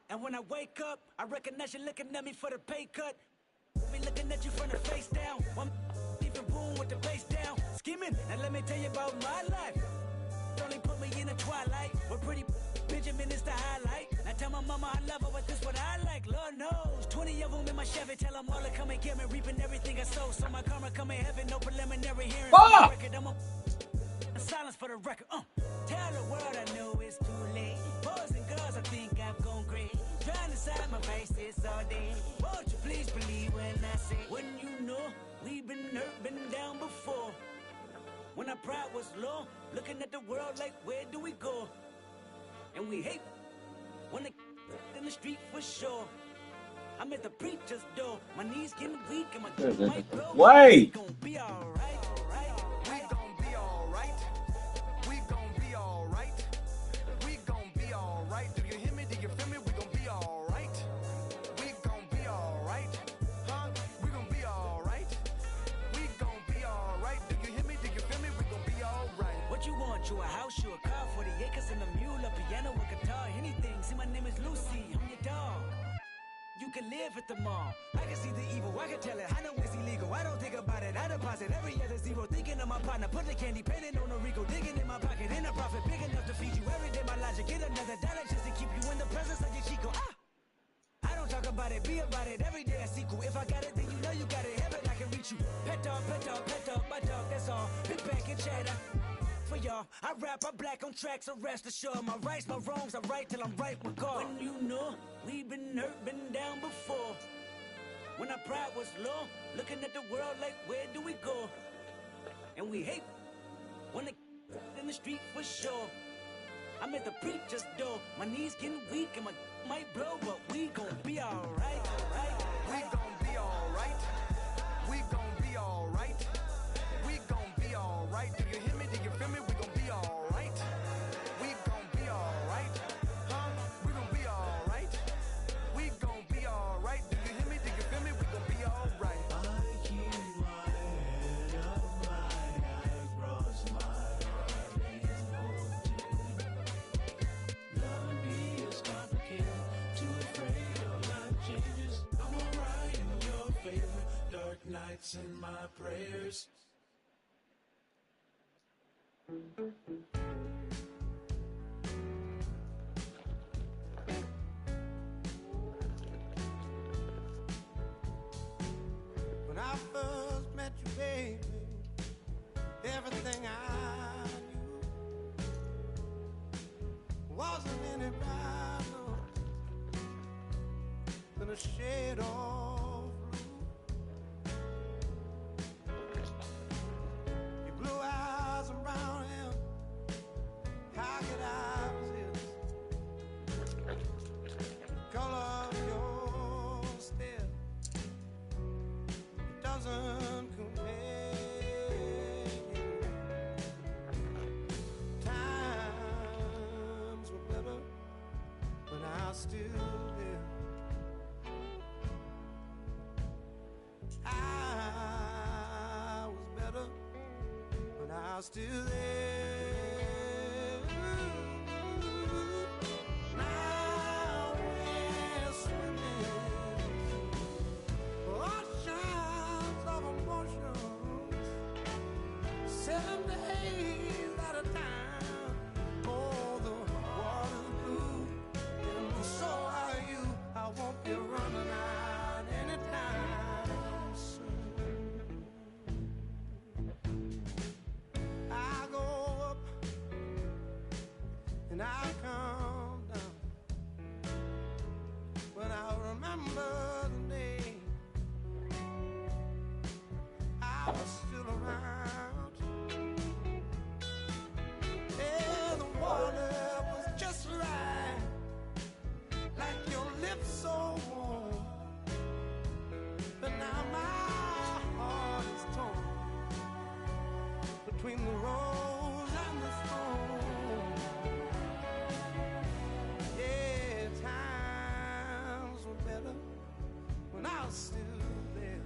And when I wake up, I recognize you looking at me for the pay cut. Be looking at you from the face down. One even boom with the bass down. Skimming, now let me tell you about my life. Only put me in the twilight. We're pretty Benjamin is the highlight. Now tell my mama I love her, but this what I like. Lord knows, 20 of them in my Chevy. Tell them all to come and get me, reaping everything I sow. So my karma come in heaven, no preliminary hearing. Ah! I'm a silence for the record. Tell the world I know it's too late. Boys and girls, I think I've gone crazy. Trying to side my face this all day. Won't you please believe when I say, when you know we've been hurt, been down before. When our pride was low, looking at the world like, where do we go? And we hate when they in the street for sure. I'm at the preacher's door, my knees getting weak and my might blow. Wait! Gonna be alright, alright. We gon' be alright. We gon' be alright. We gon' be alright. Do you hear me? Do you feel me? We gon' be alright. We gon' be alright. Huh? We gon' be alright. We gon' be alright. Do you hear me? Do you feel me? We gon' be alright. What you want? You a house, you a car, 40 acres and a mule, a piano, a guitar, anything. See, my name is Lucy, I'm your dog. You can live at the mall. I can see the evil, I can tell it. I know it's illegal. I don't think about it. I deposit every other zero. Thinking of my partner, put the candy, painting on a Rico, digging in my pocket, in a profit big enough to feed you every day. My logic, get another dollar just to keep you in the presence of your Chico. I don't talk about it, be about it. Every day I sequel. If I got it, then you know you got it. Heaven, I can reach you. Pet dog, my dog, that's all. Big back and chatter. For y'all, I rap, I black on tracks, so rest assured. My rights, my wrongs, I right till I'm right with God. When you know we've been hurt, been down before. When our pride was low, looking at the world like, where do we go? And we hate when they in the street for sure. I'm at the preacher's door, my knees getting weak and my might blow, but we gon' be alright, alright. We gon' be alright. We gon' be alright. We gon' be alright. Do you hear me? Do you feel me? We gon' be alright. We gon' be alright. Huh? We gon' be alright. We gon' be alright. Do you hear me? Do you feel me? We gon' be alright. I keep my head up, my eyes cross, my heart is loving me is complicated, too afraid of life changes. I'm alright in your favor, dark nights and my prayers. When I first met you, baby, everything I knew wasn't any brighter than a shade of blue. Your blue eyes and brown hair, how could I resist? The color of your stare doesn't compare. Times were better when I was still there. I was better when I was still there. Now we're swimming oceans of emotions, 7 days at a time. Oh, the water's blue, and so are you. I won't be running out anytime soon. I go up and I come down, but I remember the day I was still around. Yeah, the water was just right, like your lips so warm. But now my heart is torn between the rose and the thorn. Yeah, times were better when I was still there.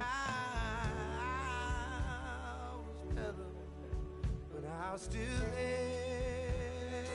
I was better when I was still there.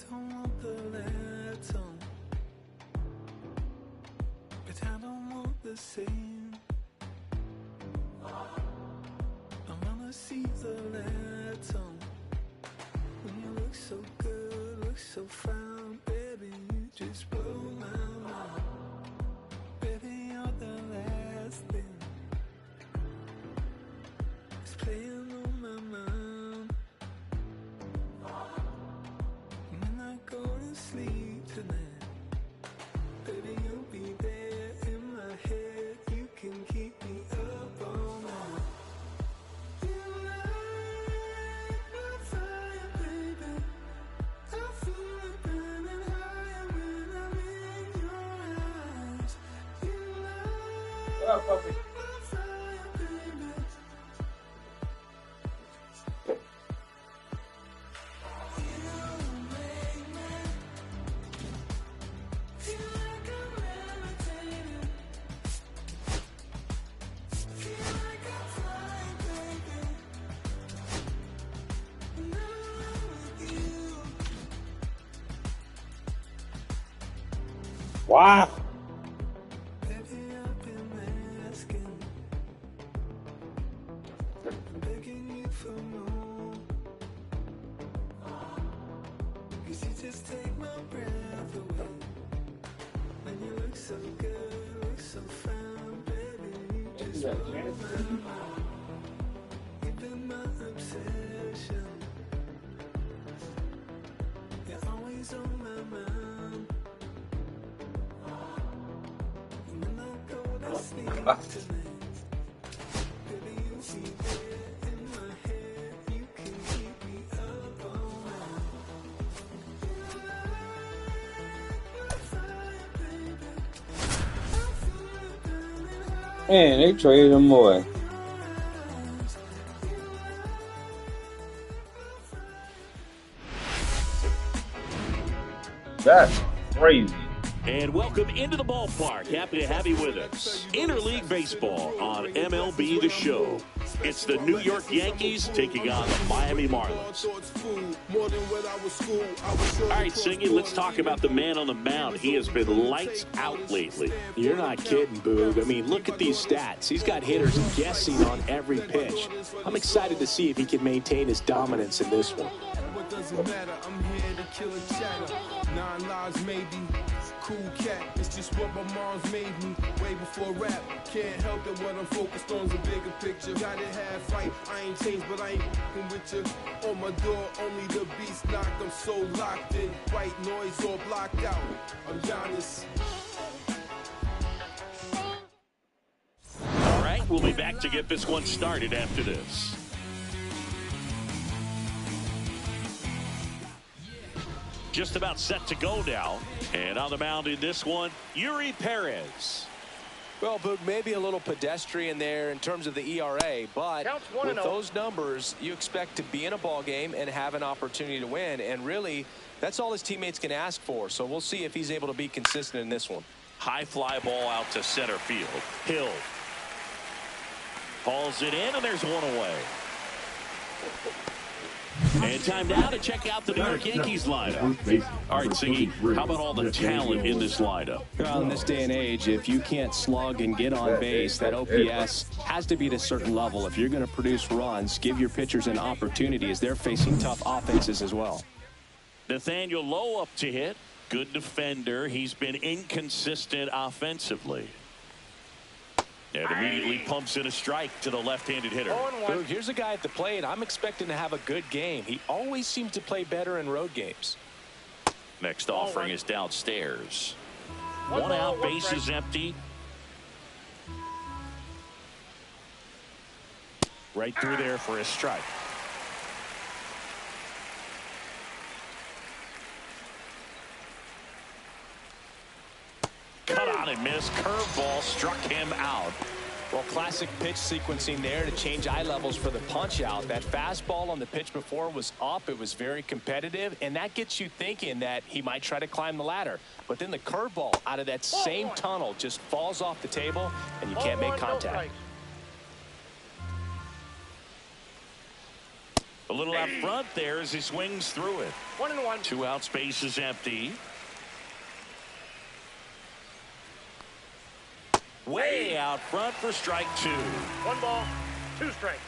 don't want the letter, but I don't want the same. I wanna see the letter. When you look so good, look so fine, baby, you just blow my mind. Baby, you're the last thing that's playing on my mind. When I go to sleep tonight, baby, you'll be there in my head. You can keep me up all night. You light my fire, baby. I feel it burning higher when I'm in your eyes. You light What up, puppy? my fire, baby. Wow. Baby, I've been asking, begging you for more. 'Cause you just take my breath away. When you look so good, look so fine, baby, you just blow my mind. You've been my obsession. You're always on my mind. When I go to sleep tonight, baby, you'll be there in my head. You can keep me up all night. You light my fire, baby. I feel it burning high Man, they traded him away. in your eyes. You light That's crazy. And welcome into the ballpark. Happy to have you with us. Interleague Baseball on MLB The Show. It's the New York Yankees taking on the Miami Marlins. All right, Singy, let's talk about the man on the mound. He has been lights out lately. You're not kidding, Boog. I mean, look at these stats. He's got hitters guessing on every pitch. I'm excited to see if he can maintain his dominance in this one. What doesn't matter, I'm here to kill a chatter. 9 lives maybe, cool cat, it's just what my mom's made me. Way before rap, can't help it, what I'm focused on is a bigger picture. Got it half right, I ain't changed, but I ain't f***ing with you. On my door, only the beast knocked, I'm so locked in. White noise all blocked out, I'm Giannis. All right, we'll be back to get this one started after this. Just about set to go now. And on the mound in this one, Yuri Perez. Well, Boog, maybe a little pedestrian there in terms of the ERA, but Counts 1-0. with those numbers, you expect to be in a ball game and have an opportunity to win. And really, that's all his teammates can ask for. So we'll see if he's able to be consistent in this one. High fly ball out to center field. Hill hauls it in, and there's one away. And time now to check out the New York Yankees lineup. All right, Siggy, how about all the talent in this lineup? Well, in this day and age, if you can't slug and get on base, that OPS has to be at a certain level. If you're going to produce runs, give your pitchers an opportunity as they're facing tough offenses as well. Nathaniel Lowe up to hit. Good defender. He's been inconsistent offensively. And immediately pumps in a strike to the left-handed hitter. Boog, here's a guy at the plate. I'm expecting to have a good game. He always seems to play better in road games. Next offering is downstairs. One out, base is empty. Right through there for a strike. Cut on on and missed. Curveball struck him out. Well, classic pitch sequencing there to change eye levels for the punch out. That fastball on the pitch before was up. It was very competitive, and that gets you thinking that he might try to climb the ladder. But then the curveball out of that same tunnel just falls off the table, and you can't make contact. A little out front there as he swings through it. 1-1. 2 out, space is empty. Way out front for strike 2. 1 ball, 2 strikes.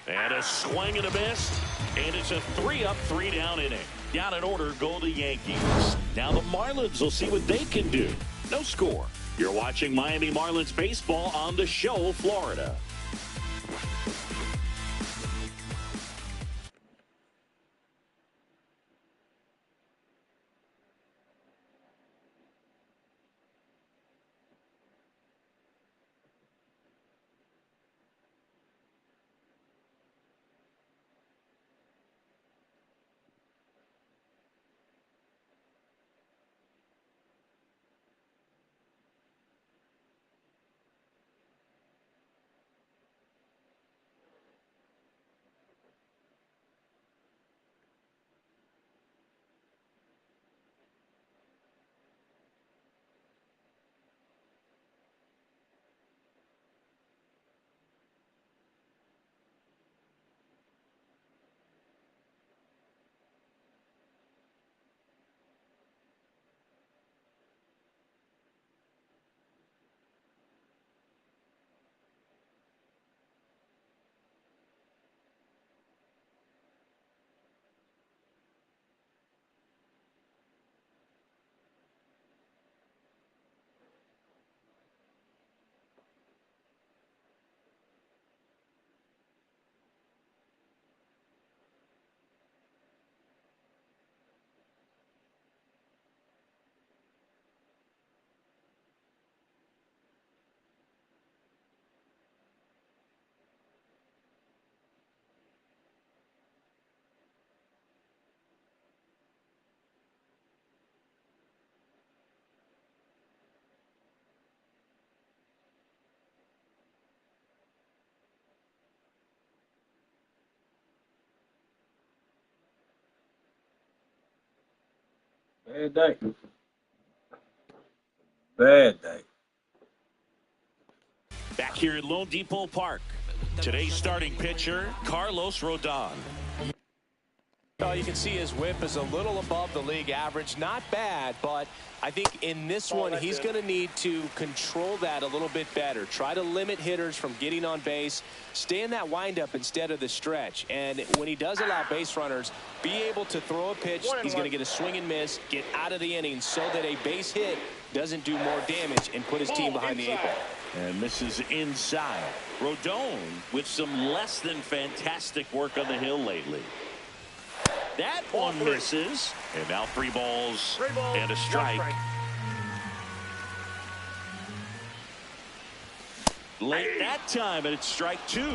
And a swing and a miss. And it's a 3-up, 3-down inning. Down in order go the Yankees. Now the Marlins will see what they can do. No score. You're watching Miami Marlins baseball on the Show, Florida. Bad day. Bad day. Back here at Lone Depot Park. Today's starting pitcher, Carlos Rodon. Well, you can see his whip is a little above the league average. Not bad, but I think in this one, he's going to need to control that a little bit better. Try to limit hitters from getting on base. Stay in that windup instead of the stretch. And when he does allow base runners, be able to throw a pitch. He's going to get a swing and miss, get out of the inning so that a base hit doesn't do more damage and put his team behind the 8 ball. And this is inside. Rodon with some less than fantastic work on the hill lately. That one misses. And now 3 balls and a strike. Late that time, and it's strike 2.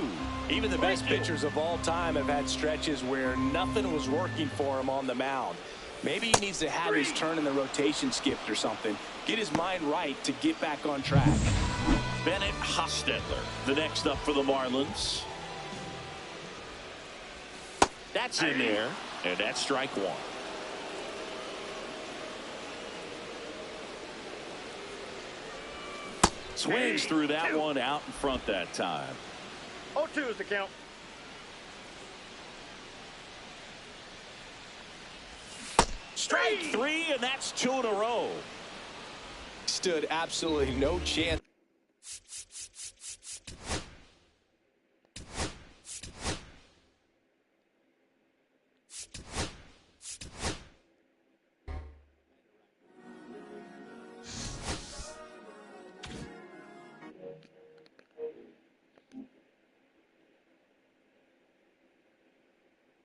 Even the best pitchers of all time have had stretches where nothing was working for him on the mound. Maybe he needs to have his turn in the rotation skipped or something. Get his mind right to get back on track. Bennett Hostetler, the next up for the Marlins. That's in there, and that's strike 1. Swings through that one out in front that time. 0-2 is the count. Strike 3, and that's 2 in a row. Stood absolutely no chance.